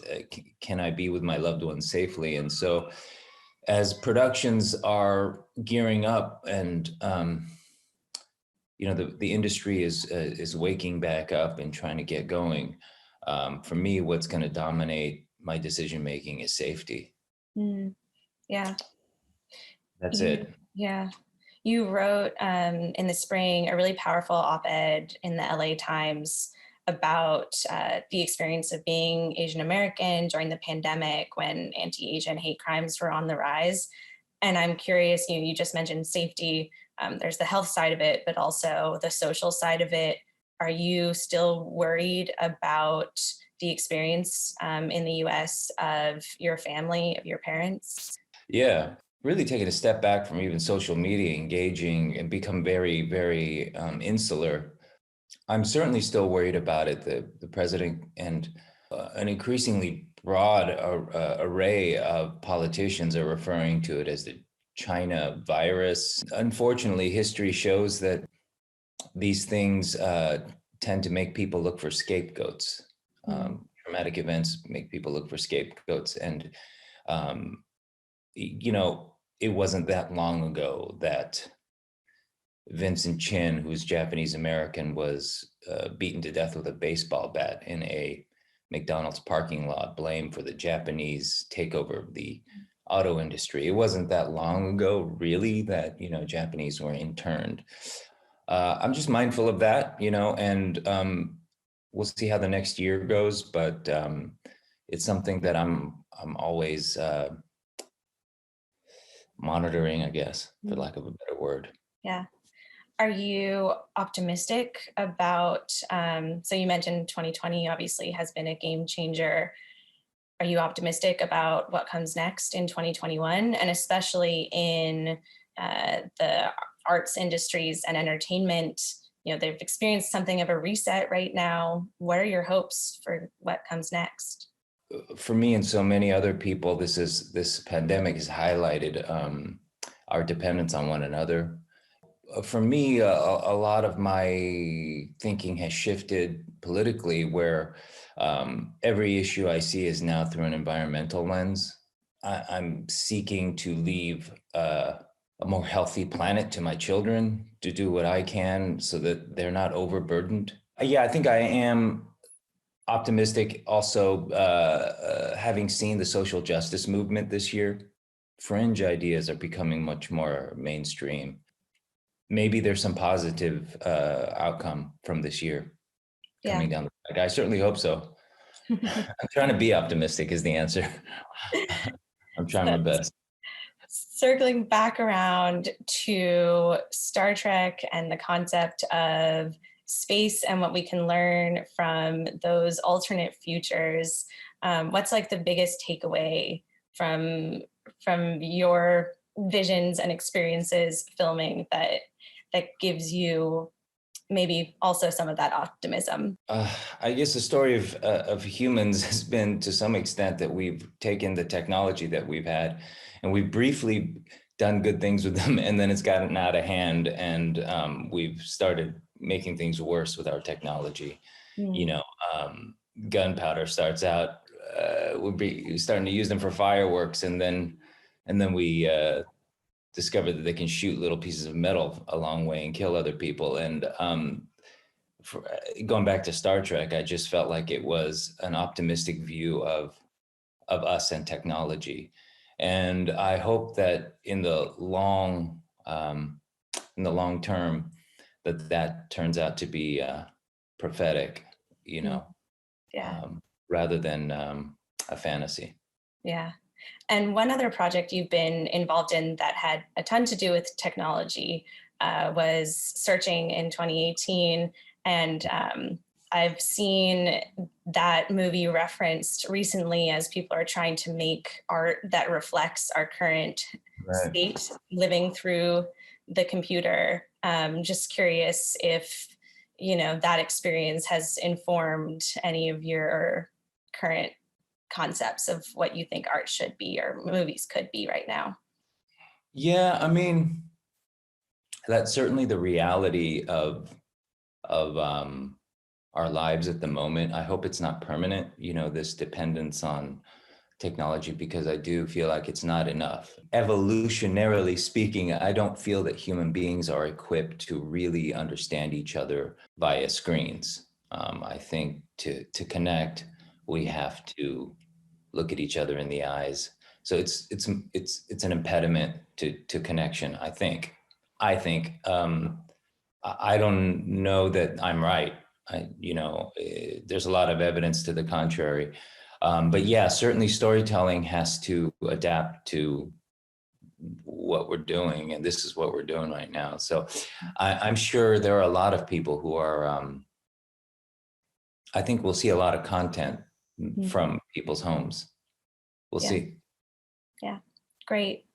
can I be with my loved ones safely? And so as productions are gearing up and, the industry is waking back up and trying to get going. For me, what's going to dominate my decision making is safety.
Yeah.
That's it.
Yeah. You wrote in the spring a really powerful op-ed in the LA Times about the experience of being Asian American during the pandemic when anti-Asian hate crimes were on the rise. And I'm curious, you just mentioned safety. There's the health side of it, but also the social side of it. Are you still worried about the experience in the US of your family, of your parents?
Yeah, really taking a step back from even social media, engaging and become very, very insular. I'm certainly still worried about it. The president and an increasingly broad array of politicians are referring to it as the China virus. Unfortunately, history shows that these things tend to make people look for scapegoats. Traumatic events make people look for scapegoats. And, it wasn't that long ago that Vincent Chin, who's Japanese American, was beaten to death with a baseball bat in a McDonald's parking lot, blamed for the Japanese takeover of the auto industry. It wasn't that long ago, really, that, Japanese were interned. I'm just mindful of that, and we'll see how the next year goes, but it's something that I'm always monitoring, I guess, for lack of a better word.
Yeah. Are you optimistic about, so you mentioned 2020 obviously has been a game changer. Are you optimistic about what comes next in 2021, and especially in the arts industries and entertainment? They've experienced something of a reset right now. What are your hopes for what comes next?
For me and so many other people, this pandemic has highlighted our dependence on one another. For me, a lot of my thinking has shifted politically, where every issue I see is now through an environmental lens. I'm seeking to leave a more healthy planet to my children, to do what I can so that they're not overburdened. Yeah, I think I am optimistic also, having seen the social justice movement this year. Fringe ideas are becoming much more mainstream. Maybe there's some positive outcome from this year coming down the pike. I certainly hope so. I'm trying to be optimistic is the answer. I'm trying my best.
Circling back around to Star Trek and the concept of space and what we can learn from those alternate futures, what's like the biggest takeaway from your visions and experiences filming that gives you maybe also some of that optimism?
I guess the story of humans has been, to some extent, that we've taken the technology that we've had and we've briefly done good things with them, and then it's gotten out of hand, and we've started making things worse with our technology. Gunpowder starts out, we'll be starting to use them for fireworks, and then we discovered that they can shoot little pieces of metal a long way and kill other people. And going back to Star Trek, I just felt like it was an optimistic view of us and technology. And I hope that in the long term, that turns out to be prophetic, rather than a fantasy.
Yeah. And one other project you've been involved in that had a ton to do with technology was Searching in 2018. And I've seen that movie referenced recently as people are trying to make art that reflects our current state, living through the computer. Just curious if, that experience has informed any of your current concepts of what you think art should be or movies could be right now.
Yeah, I mean, that's certainly the reality of our lives at the moment. I hope it's not permanent, this dependence on technology, because I do feel like it's not enough. Evolutionarily speaking, I don't feel that human beings are equipped to really understand each other via screens. I think to connect, we have to look at each other in the eyes. So it's an impediment to connection, I think. I don't know that I'm right. There's a lot of evidence to the contrary. But yeah, certainly storytelling has to adapt to what we're doing, and this is what we're doing right now. So I'm sure there are a lot of people who are, I think we'll see a lot of content from people's homes. We'll see.
Yeah, great.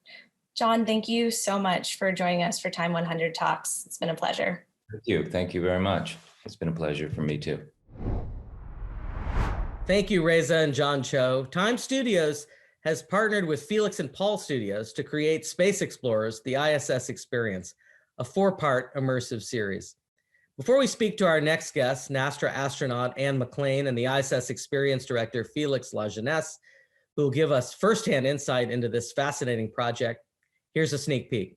John, thank you so much for joining us for Time 100 Talks. It's been a pleasure.
Thank you very much. It's been a pleasure for me too.
Thank you, Reza and John Cho. Time Studios has partnered with Félix and Paul Studios to create Space Explorers, the ISS Experience, a 4-part immersive series. Before we speak to our next guest, NASA astronaut Anne McClain and the ISS Experience director Félix Lajeunesse, who will give us firsthand insight into this fascinating project, here's a sneak peek.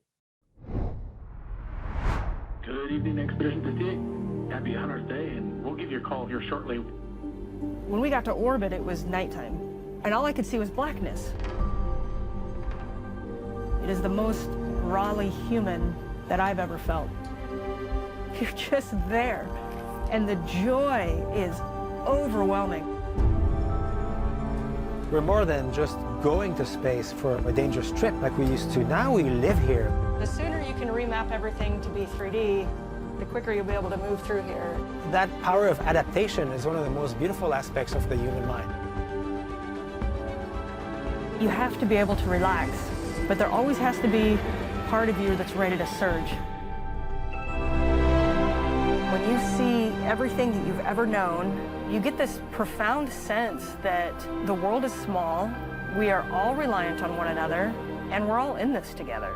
Good evening, Expedition 58. Happy 100th day, and we'll give you a call here shortly.
When we got to orbit, it was nighttime, and all I could see was blackness. It is the most rawly human that I've ever felt. You're just there, and the joy is overwhelming.
We're more than just going to space for a dangerous trip like we used to. Now we live here.
The sooner you can remap everything to be 3D, the quicker you'll be able to move through here.
That power of adaptation is one of the most beautiful aspects of the human mind.
You have to be able to relax, but there always has to be part of you that's ready to surge. When you see everything that you've ever known, you get this profound sense that the world is small, we are all reliant on one another, and we're all in this together.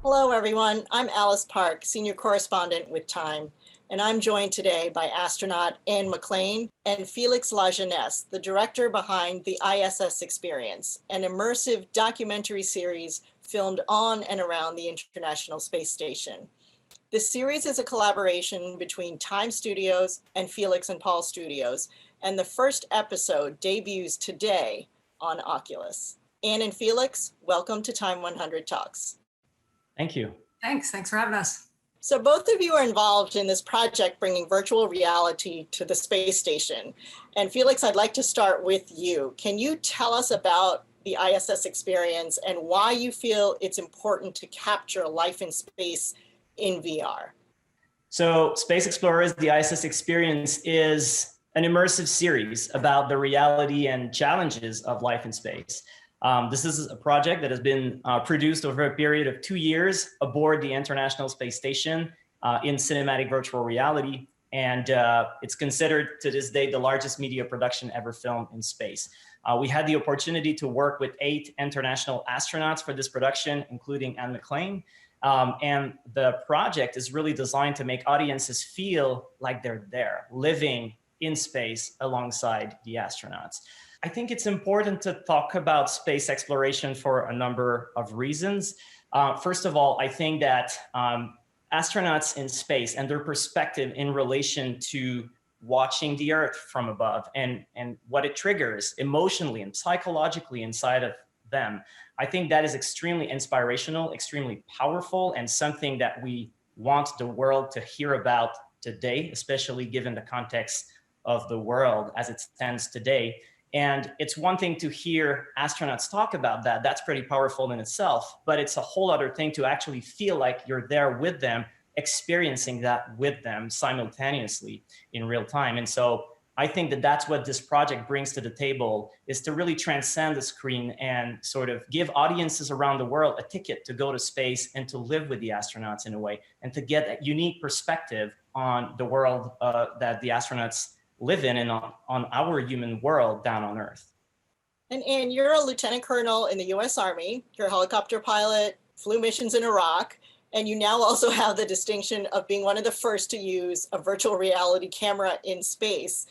Hello, everyone. I'm Alice Park, Senior Correspondent with Time, and I'm joined today by astronaut Anne McClain and Félix Lajeunesse, the director behind the ISS Experience, an immersive documentary series filmed on and around the International Space Station. This series is a collaboration between Time Studios and Félix and Paul Studios, and the first episode debuts today on Oculus. Anne and Félix, welcome to Time 100 Talks.
Thank you.
Thanks for having us.
So both of you are involved in this project bringing virtual reality to the space station. And Félix, I'd like to start with you. Can you tell us about the ISS Experience and why you feel it's important to capture life in space in VR?
So Space Explorers, the ISS Experience, is an immersive series about the reality and challenges of life in space. This is a project that has been produced over a period of 2 years aboard the International Space Station in cinematic virtual reality. And it's considered to this day the largest media production ever filmed in space. We had the opportunity to work with 8 international astronauts for this production, including Anne McClain. And the project is really designed to make audiences feel like they're there, living in space alongside the astronauts. I think it's important to talk about space exploration for a number of reasons. First of all, I think that astronauts in space and their perspective in relation to watching the Earth from above and what it triggers emotionally and psychologically inside of them, I think that is extremely inspirational, extremely powerful, and something that we want the world to hear about today, especially given the context of the world as it stands today. And it's one thing to hear astronauts talk about that. That's pretty powerful in itself, but it's a whole other thing to actually feel like you're there with them, experiencing that with them simultaneously in real time. And so I think that that's what this project brings to the table, is to really transcend the screen and sort of give audiences around the world a ticket to go to space and to live with the astronauts in a way, and to get that unique perspective on the world that the astronauts live in and on our human world down on Earth.
And you're a lieutenant colonel in the US Army, you're a helicopter pilot, flew missions in Iraq, and you now also have the distinction of being one of the first to use a virtual reality camera in space.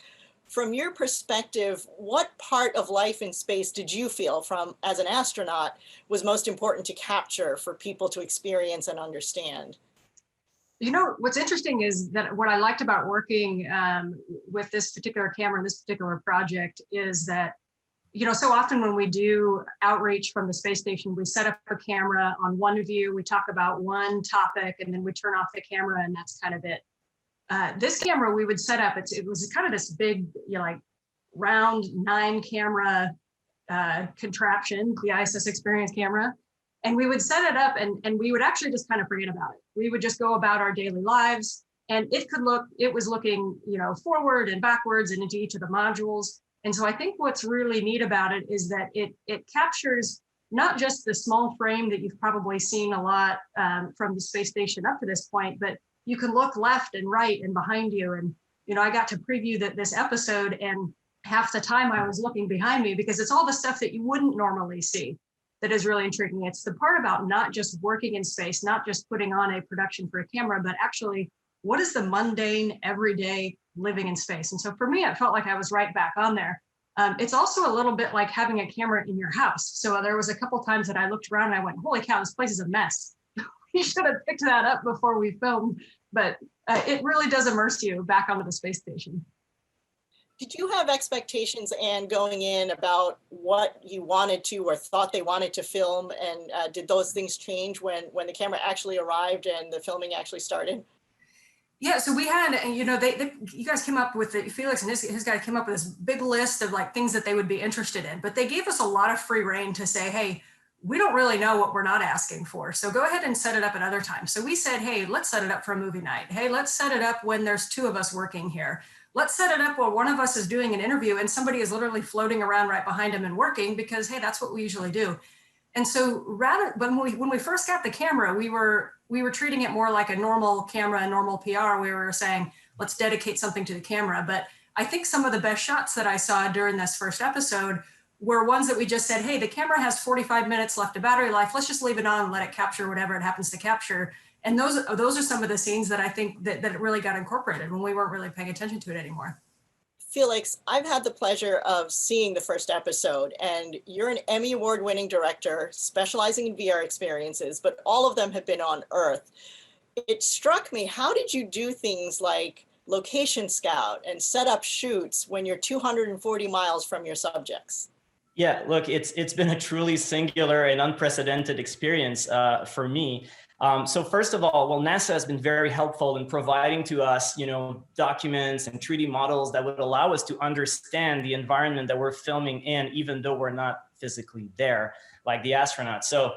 From your perspective, what part of life in space did you feel as an astronaut was most important to capture for people to experience and understand?
You know, what's interesting is that what I liked about working with this particular camera, this particular project, is that, you know, so often when we do outreach from the space station, we set up a camera on one view, we talk about one topic, and then we turn off the camera, and that's kind of it. This camera we would set up, it was kind of this big, you know, like round 9 camera contraption, the ISS Experience camera. And we would set it up and we would actually just kind of forget about it. We would just go about our daily lives, and it was looking, you know, forward and backwards and into each of the modules. And so I think what's really neat about it is that it captures not just the small frame that you've probably seen a lot from the space station up to this point, but you can look left and right and behind you. And, you know, I got to preview this episode, and half the time I was looking behind me because it's all the stuff that you wouldn't normally see that is really intriguing. It's the part about not just working in space, not just putting on a production for a camera, but actually what is the mundane, everyday living in space? And so for me, it felt like I was right back on there. It's also a little bit like having a camera in your house. So there was a couple times that I looked around and I went, holy cow, this place is a mess. We should have picked that up before we filmed, but it really does immerse you back onto the space station.
Did you have expectations, Anne, going in about what you wanted to or thought they wanted to film? And did those things change when the camera actually arrived and the filming actually started?
Yeah, so we had, you know, you guys came up with Félix and his guy came up with this big list of like things that they would be interested in, but they gave us a lot of free rein to say, hey, we don't really know what we're not asking for. So go ahead and set it up at other times. So we said, hey, let's set it up for a movie night. Hey, let's set it up when there's 2 of us working here. Let's set it up while one of us is doing an interview and somebody is literally floating around right behind him and working, because, hey, that's what we usually do. And so when we first got the camera, we were treating it more like a normal camera, a normal PR. We were saying, let's dedicate something to the camera. But I think some of the best shots that I saw during this first episode were ones that we just said, hey, the camera has 45 minutes left of battery life. Let's just leave it on and let it capture whatever it happens to capture. And those are some of the scenes that I think that it really got incorporated when we weren't really paying attention to it anymore.
Félix, I've had the pleasure of seeing the first episode, and you're an Emmy Award-winning director specializing in VR experiences, but all of them have been on Earth. It struck me, how did you do things like location scout and set up shoots when you're 240 miles from your subjects?
Yeah, look, it's been a truly singular and unprecedented experience for me. So first of all, well, NASA has been very helpful in providing to us, you know, documents and 3D models that would allow us to understand the environment that we're filming in, even though we're not physically there, like the astronauts. So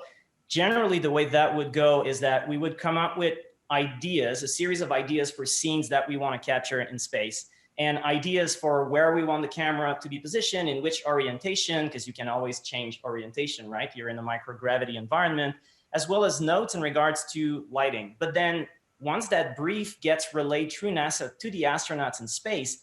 generally, the way that would go is that we would come up with ideas, a series of ideas for scenes that we want to capture in space, and ideas for where we want the camera to be positioned, in which orientation, because you can always change orientation, right? You're in a microgravity environment, as well as notes in regards to lighting. But then once that brief gets relayed through NASA to the astronauts in space,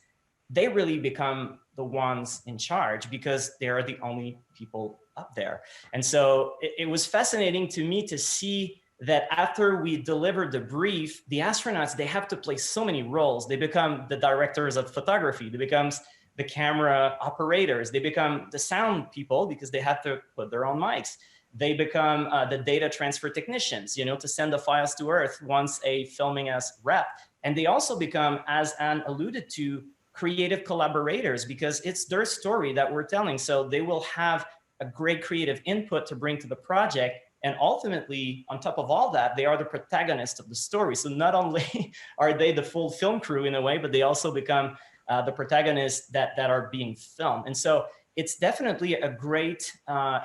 they really become the ones in charge because they're the only people up there. And so it was fascinating to me to see that after we delivered the brief, the astronauts, they have to play so many roles. They become the directors of photography. They become the camera operators. They become the sound people because they have to put their own mics. They become the data transfer technicians, you know, to send the files to Earth once a filming has wrapped. And they also become, as Anne alluded to, creative collaborators because it's their story that we're telling. So they will have a great creative input to bring to the project. And ultimately, on top of all that, they are the protagonists of the story. So not only are they the full film crew in a way, but they also become the protagonists that are being filmed. And so it's definitely a great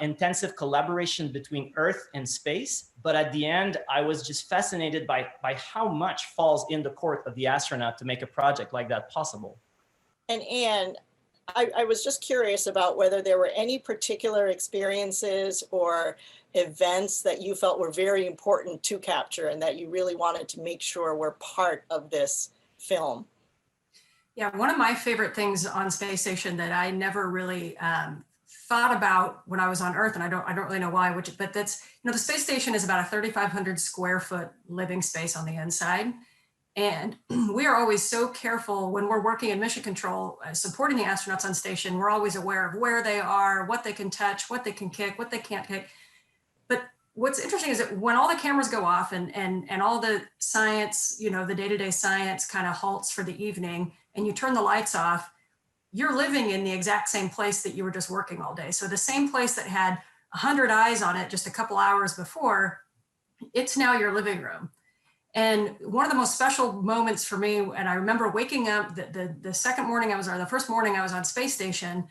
intensive collaboration between Earth and space. But at the end, I was just fascinated by how much falls in the court of the astronaut to make a project like that possible.
And Anne, I was just curious about whether there were any particular experiences or events that you felt were very important to capture and that you really wanted to make sure were part of this film.
Yeah, one of my favorite things on Space Station that I never really thought about when I was on Earth, and I don't really know why, but that's, the space station is about a 3,500 square foot living space on the inside. And we are always so careful when we're working in mission control, supporting the astronauts on station. We're always aware of where they are, what they can touch, what they can kick, what they can't kick. But what's interesting is that when all the cameras go off and all the science, the day-to-day science kind of halts for the evening, and you turn the lights off, you're living in the exact same place that you were just working all day. So the same place that had 100 eyes on it just a couple hours before, it's now your living room. And one of the most special moments for me, and I remember waking up the second morning I was, or the first morning I was on Space Station,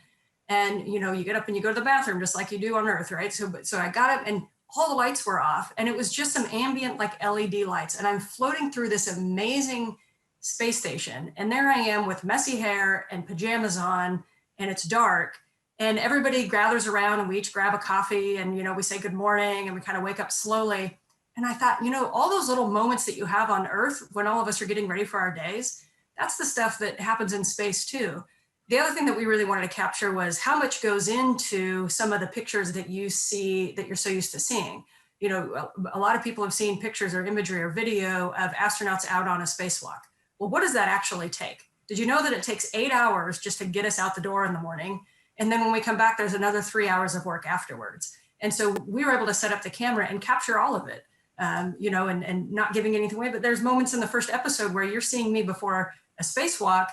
and you get up and you go to the bathroom just like you do on Earth, right? So I got up and all the lights were off, and it was just some ambient like LED lights, and I'm floating through this amazing space station, and there I am with messy hair and pajamas on, and it's dark, and everybody gathers around, and we each grab a coffee, and we say good morning, and we kind of wake up slowly. And I thought, all those little moments that you have on Earth when all of us are getting ready for our days, that's the stuff that happens in space too. The other thing that we really wanted to capture was how much goes into some of the pictures that you see that you're so used to seeing. A lot of people have seen pictures or imagery or video of astronauts out on a spacewalk. Well, what does that actually take? Did you know that it takes 8 hours just to get us out the door in the morning? And then when we come back, there's another 3 hours of work afterwards. And so we were able to set up the camera and capture all of it. And not giving anything away, but there's moments in the first episode where you're seeing me before a spacewalk,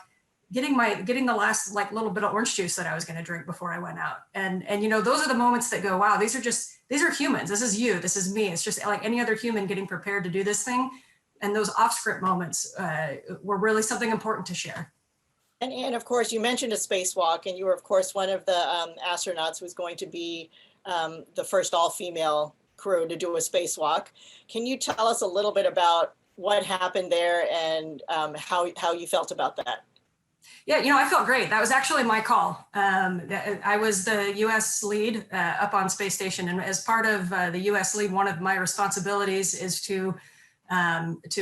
getting the last like little bit of orange juice that I was going to drink before I went out. And those are the moments that go, wow, these are humans. This is you, this is me. It's just like any other human getting prepared to do this thing. And those off-script moments were really something important to share.
And of course, you mentioned a spacewalk, and you were, of course, one of the astronauts who was going to be the first all-female crew to do a spacewalk. Can you tell us a little bit about what happened there and how you felt about that?
Yeah, I felt great. That was actually my call. I was the U.S. lead up on Space Station, and as part of the U.S. lead, one of my responsibilities is to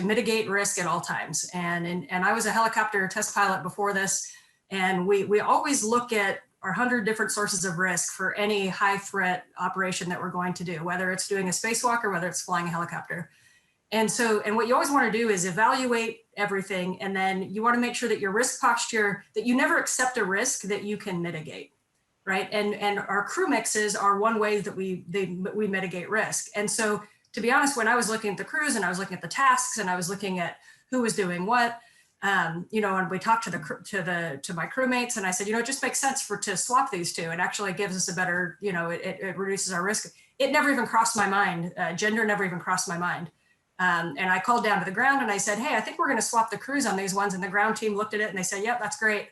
mitigate risk at all times. And I was a helicopter test pilot before this, and we always look at 100 different sources of risk for any high threat operation that we're going to do, whether it's doing a spacewalk or whether it's flying a helicopter. And what you always want to do is evaluate everything. And then you want to make sure that your risk posture, that you never accept a risk that you can mitigate, right? And our crew mixes are one way that we mitigate risk. And so, to be honest, when I was looking at the crews and I was looking at the tasks and I was looking at who was doing what, and we talked to my crewmates, and I said, it just makes sense to swap these two. It actually gives us a better, it reduces our risk. It never even crossed my mind. Gender never even crossed my mind. And I called down to the ground and I said, hey, I think we're going to swap the crews on these ones. And the ground team looked at it and they said, yep, that's great.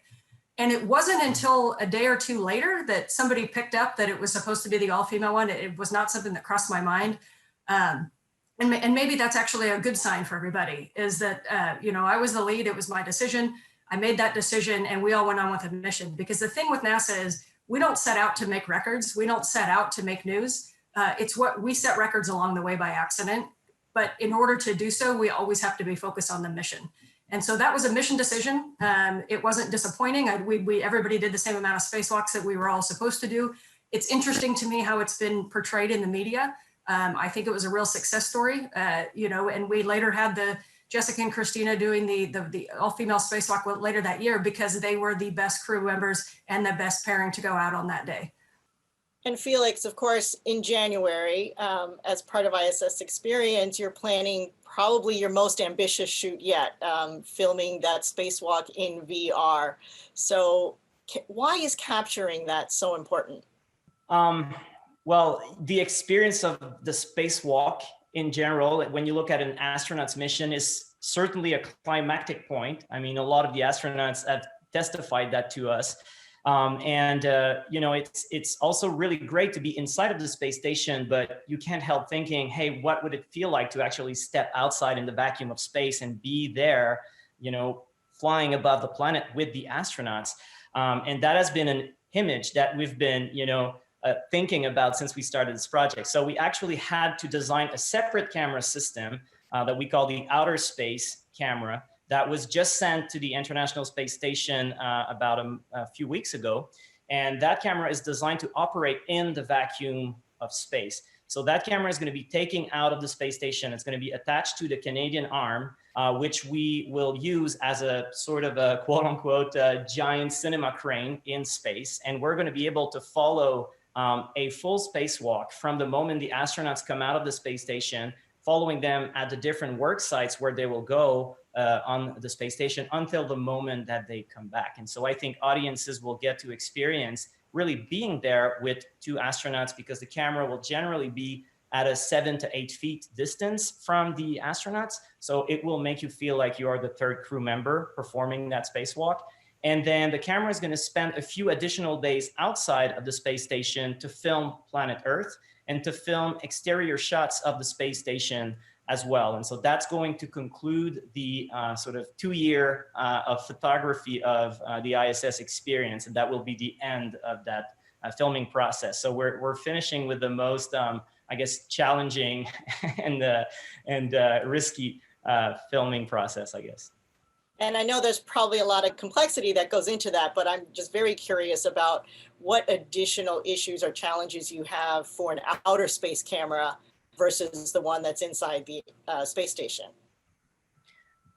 And it wasn't until a day or two later that somebody picked up that it was supposed to be the all-female one. It was not something that crossed my mind. And maybe that's actually a good sign for everybody, is that, I was the lead, it was my decision. I made that decision and we all went on with the mission. Because the thing with NASA is we don't set out to make records. We don't set out to make news. It's what we set records along the way by accident. But in order to do so, we always have to be focused on the mission. And so that was a mission decision. It wasn't disappointing. Everybody did the same amount of spacewalks that we were all supposed to do. It's interesting to me how it's been portrayed in the media. I think it was a real success story, and we later had the Jessica and Christina doing the all-female spacewalk later that year because they were the best crew members and the best pairing to go out on that day.
And Félix, of course, in January, as part of ISS Experience, you're planning probably your most ambitious shoot yet, filming that spacewalk in VR. So why is capturing that so important?
Well, the experience of the spacewalk in general, when you look at an astronaut's mission, is certainly a climactic point. I mean, a lot of the astronauts have testified that to us. You know, it's also really great to be inside of the space station, but you can't help thinking, hey, what would it feel like to actually step outside in the vacuum of space and be there, you know, flying above the planet with the astronauts? And that has been an image that we've been, you know, thinking about since we started this project. So we actually had to design a separate camera system that we call the outer space camera that was just sent to the International Space Station about a few weeks ago. And that camera is designed to operate in the vacuum of space. So that camera is going to be taken out of the space station. It's going to be attached to the Canadian arm, which we will use as a sort of a quote unquote giant cinema crane in space. And we're going to be able to follow a full spacewalk from the moment the astronauts come out of the space station, following them at the different work sites where they will go on the space station until the moment that they come back. And so I think audiences will get to experience really being there with two astronauts, because the camera will generally be at a 7 to 8 feet distance from the astronauts. So it will make you feel like you are the third crew member performing that spacewalk. And then the camera is going to spend a few additional days outside of the space station to film planet Earth and to film exterior shots of the space station as well. And so that's going to conclude the sort of 2-year of photography of the ISS Experience. And that will be the end of that filming process. So we're finishing with the most, I guess, challenging and risky filming process, I guess.
And I know there's probably a lot of complexity that goes into that, but I'm just very curious about what additional issues or challenges you have for an outer space camera versus the one that's inside the space station.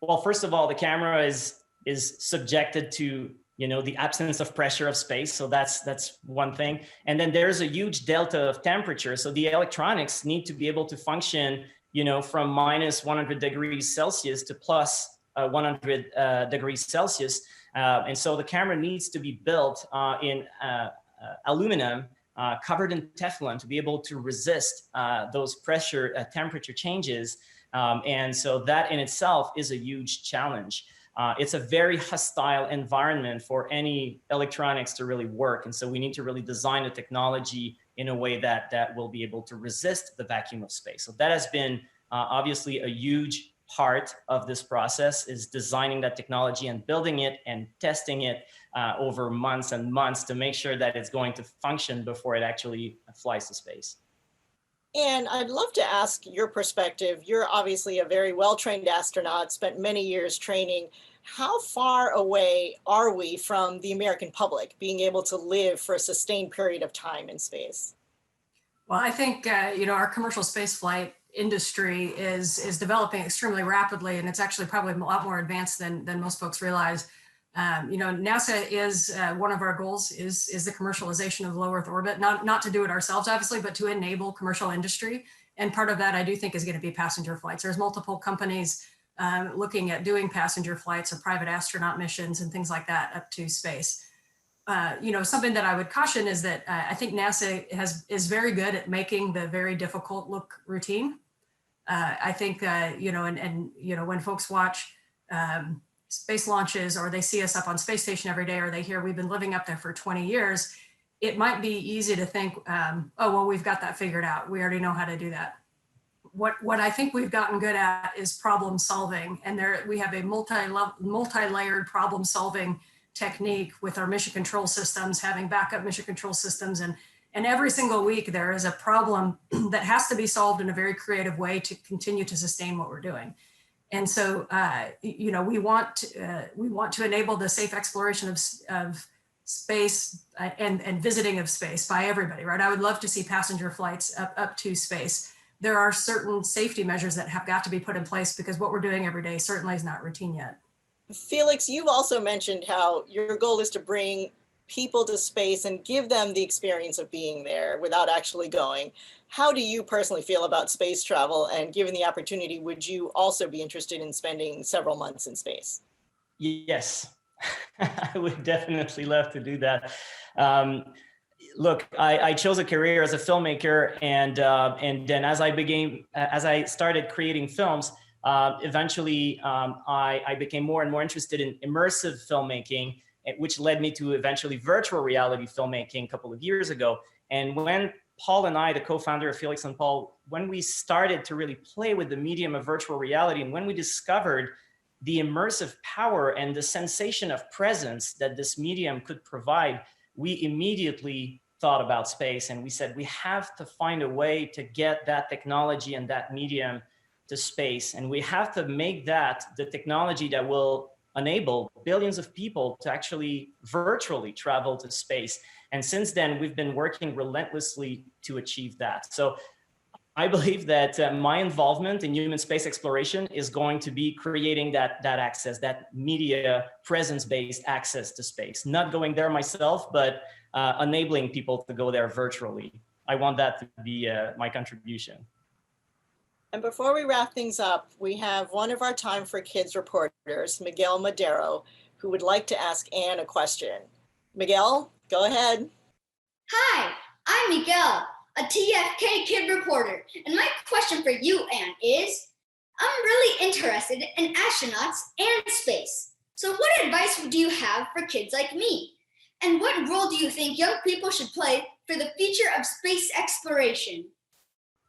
Well, first of all, the camera is subjected to, you know, the absence of pressure of space. So that's one thing. And then there's a huge delta of temperature. So the electronics need to be able to function, you know, from minus 100 degrees Celsius to plus 100 degrees Celsius. And so the camera needs to be built in aluminum covered in Teflon to be able to resist those pressure temperature changes. And so that in itself is a huge challenge. It's a very hostile environment for any electronics to really work. And so we need to really design the technology in a way that will be able to resist the vacuum of space. So that has been obviously a huge part of this process, is designing that technology and building it and testing it over months and months to make sure that it's going to function before it actually flies to space.
And I'd love to ask your perspective. You're obviously a very well-trained astronaut, spent many years training. How far away are we from the American public being able to live for a sustained period of time in space?
Well, I think, you know, our commercial spaceflight industry is developing extremely rapidly, and it's actually probably a lot more advanced than most folks realize. You know, NASA is one of our goals is the commercialization of low Earth orbit, not to do it ourselves, obviously, but to enable commercial industry. And part of that, I do think, is going to be passenger flights. There's multiple companies looking at doing passenger flights or private astronaut missions and things like that up to space. You know, something that I would caution is that I think NASA is very good at making the very difficult look routine. I think, you know, and you know, when folks watch space launches, or they see us up on space station every day, or they hear we've been living up there for 20 years, it might be easy to think, oh, well, we've got that figured out. We already know how to do that. What I think we've gotten good at is problem solving. And we have a multi-layered problem solving technique with our mission control systems, having backup mission control systems. And every single week there is a problem that has to be solved in a very creative way to continue to sustain what we're doing. And so, you know, we want to enable the safe exploration of space and visiting of space by everybody, right? I would love to see passenger flights up to space. There are certain safety measures that have got to be put in place, because what we're doing every day certainly is not routine yet.
Félix, you've also mentioned how your goal is to bring people to space and give them the experience of being there without actually going. How do you personally feel about space travel? And given the opportunity, would you also be interested in spending several months in space? Yes,
I would definitely love to do that. Look, I chose a career as a filmmaker, and then as I started creating films, eventually I became more and more interested in immersive filmmaking. which led me to eventually virtual reality filmmaking a couple of years ago. And when Paul and I, the co-founder of Félix and Paul, when we started to really play with the medium of virtual reality, and when we discovered the immersive power and the sensation of presence that this medium could provide, we immediately thought about space, and we said, we have to find a way to get that technology and that medium to space. And we have to make that the technology that will enable billions of people to actually virtually travel to space. And since then, we've been working relentlessly to achieve that. So I believe that my involvement in human space exploration is going to be creating that access, that media presence-based access to space. Not going there myself, but enabling people to go there virtually. I want that to be my contribution.
And before we wrap things up, we have one of our Time for Kids reporters, Miguel Madero, who would like to ask Anne a question. Miguel, go ahead.
Hi, I'm Miguel, a TFK kid reporter, and my question for you, Anne, is, I'm really interested in astronauts and space. So what advice do you have for kids like me? And what role do you think young people should play for the future of space exploration?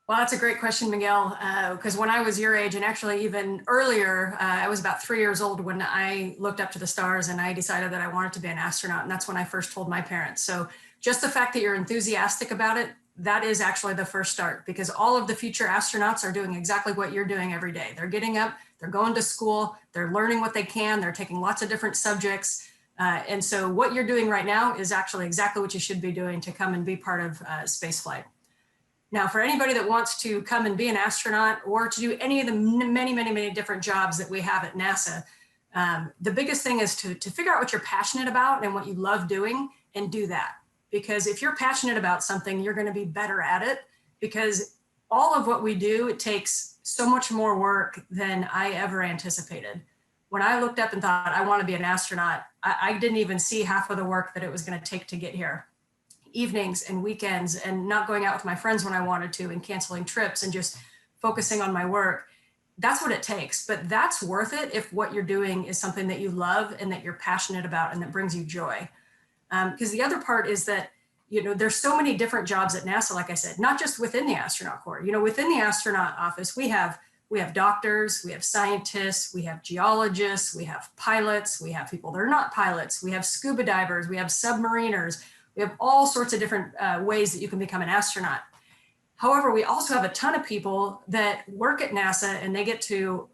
Well, that's a great question, Miguel, because when I was your age, and actually even earlier, I was about 3 years old when I looked up to the stars and I decided that I wanted to be an astronaut. And that's when I first told my parents. So just the fact that you're enthusiastic about it, that is actually the first start, because all of the future astronauts are doing exactly what you're doing every day. They're getting up, they're going to school, they're learning what they can, they're taking lots of different subjects. And so what you're doing right now is actually exactly what you should be doing to come and be part of space flight. Now, for anybody that wants to come and be an astronaut or to do any of the many different jobs that we have at NASA, the biggest thing is to figure out what you're passionate about and what you love doing and do that. Because if you're passionate about something, you're going to be better at it, because all of what we do, it takes so much more work than I ever anticipated. When I looked up and thought, I want to be an astronaut, I didn't even see half of the work that it was going to take to get here. Evenings and weekends and not going out with my friends when I wanted to and canceling trips and just focusing on my work. That's what it takes, but that's worth it if what you're doing is something that you love and that you're passionate about and that brings you joy. Because the other part is that, you know, there's so many different jobs at NASA, like I said, not just within the astronaut corps. You know, within the astronaut office, we have doctors, we have scientists, we have geologists, we have pilots, we have people that are not pilots, we have scuba divers, we have submariners. We have all sorts of different ways that you can become an astronaut. However, we also have a ton of people that work at NASA and they get to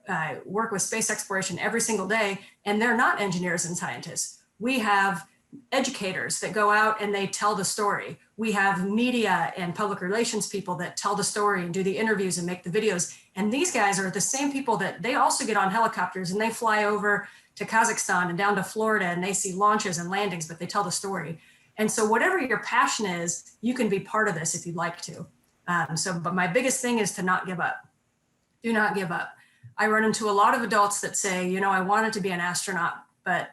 work with space exploration every single day, and they're not engineers and scientists. We have educators that go out and they tell the story. We have media and public relations people that tell the story and do the interviews and make the videos. And these guys are the same people that they also get on helicopters and they fly over to Kazakhstan and down to Florida and they see launches and landings, but they tell the story. And so whatever your passion is, you can be part of this if you'd like to. But my biggest thing is to not give up. Do not give up. I run into a lot of adults that say, you know, I wanted to be an astronaut, but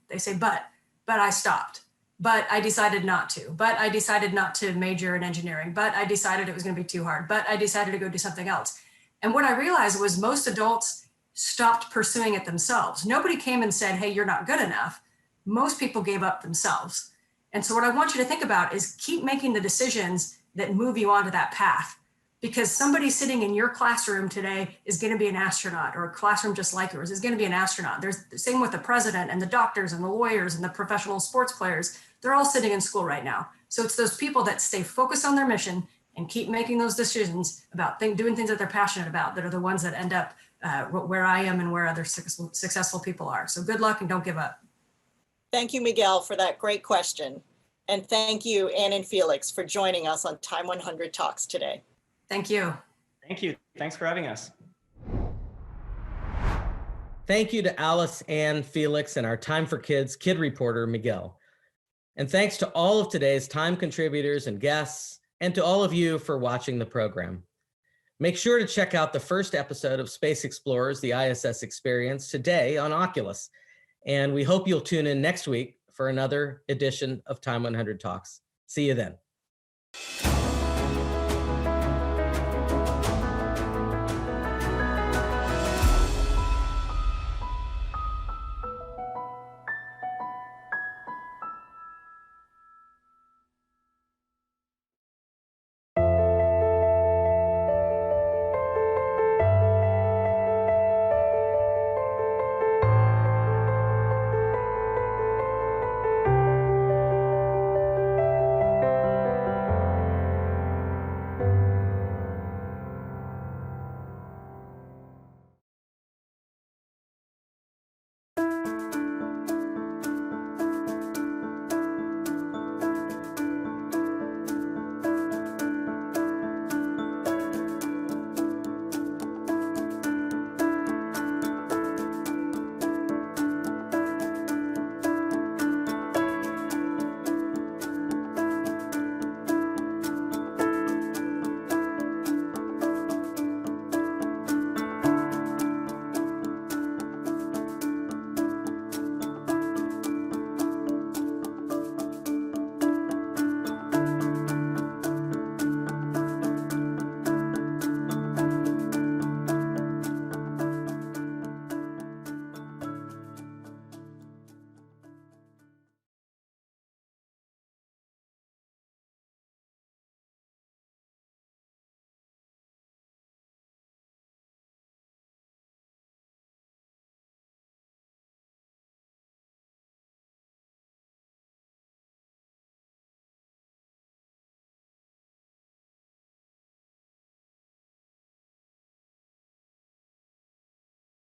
they say, but I stopped, but I decided not to, but I decided not to major in engineering, but I decided it was going to be too hard, but I decided to go do something else. And what I realized was most adults stopped pursuing it themselves. Nobody came and said, hey, you're not good enough. Most people gave up themselves. And so what I want you to think about is keep making the decisions that move you onto that path, because somebody sitting in your classroom today is going to be an astronaut, or a classroom just like yours is going to be an astronaut. There's the same with the president and the doctors and the lawyers and the professional sports players. They're all sitting in school right now. So it's those people that stay focused on their mission and keep making those decisions about doing things that they're passionate about that are the ones that end up where I am and where other successful people are. So good luck and don't give up.
Thank you, Miguel, for that great question. And thank you, Anne and Félix, for joining us on Time 100 Talks today.
Thank you.
Thank you. Thanks for having us.
Thank you to Alice, Anne, Félix, and our Time for Kids kid reporter, Miguel. And thanks to all of today's Time contributors and guests, and to all of you for watching the program. Make sure to check out the first episode of Space Explorers, the ISS Experience, today on Oculus. And we hope you'll tune in next week for another edition of Time 100 Talks. See you then.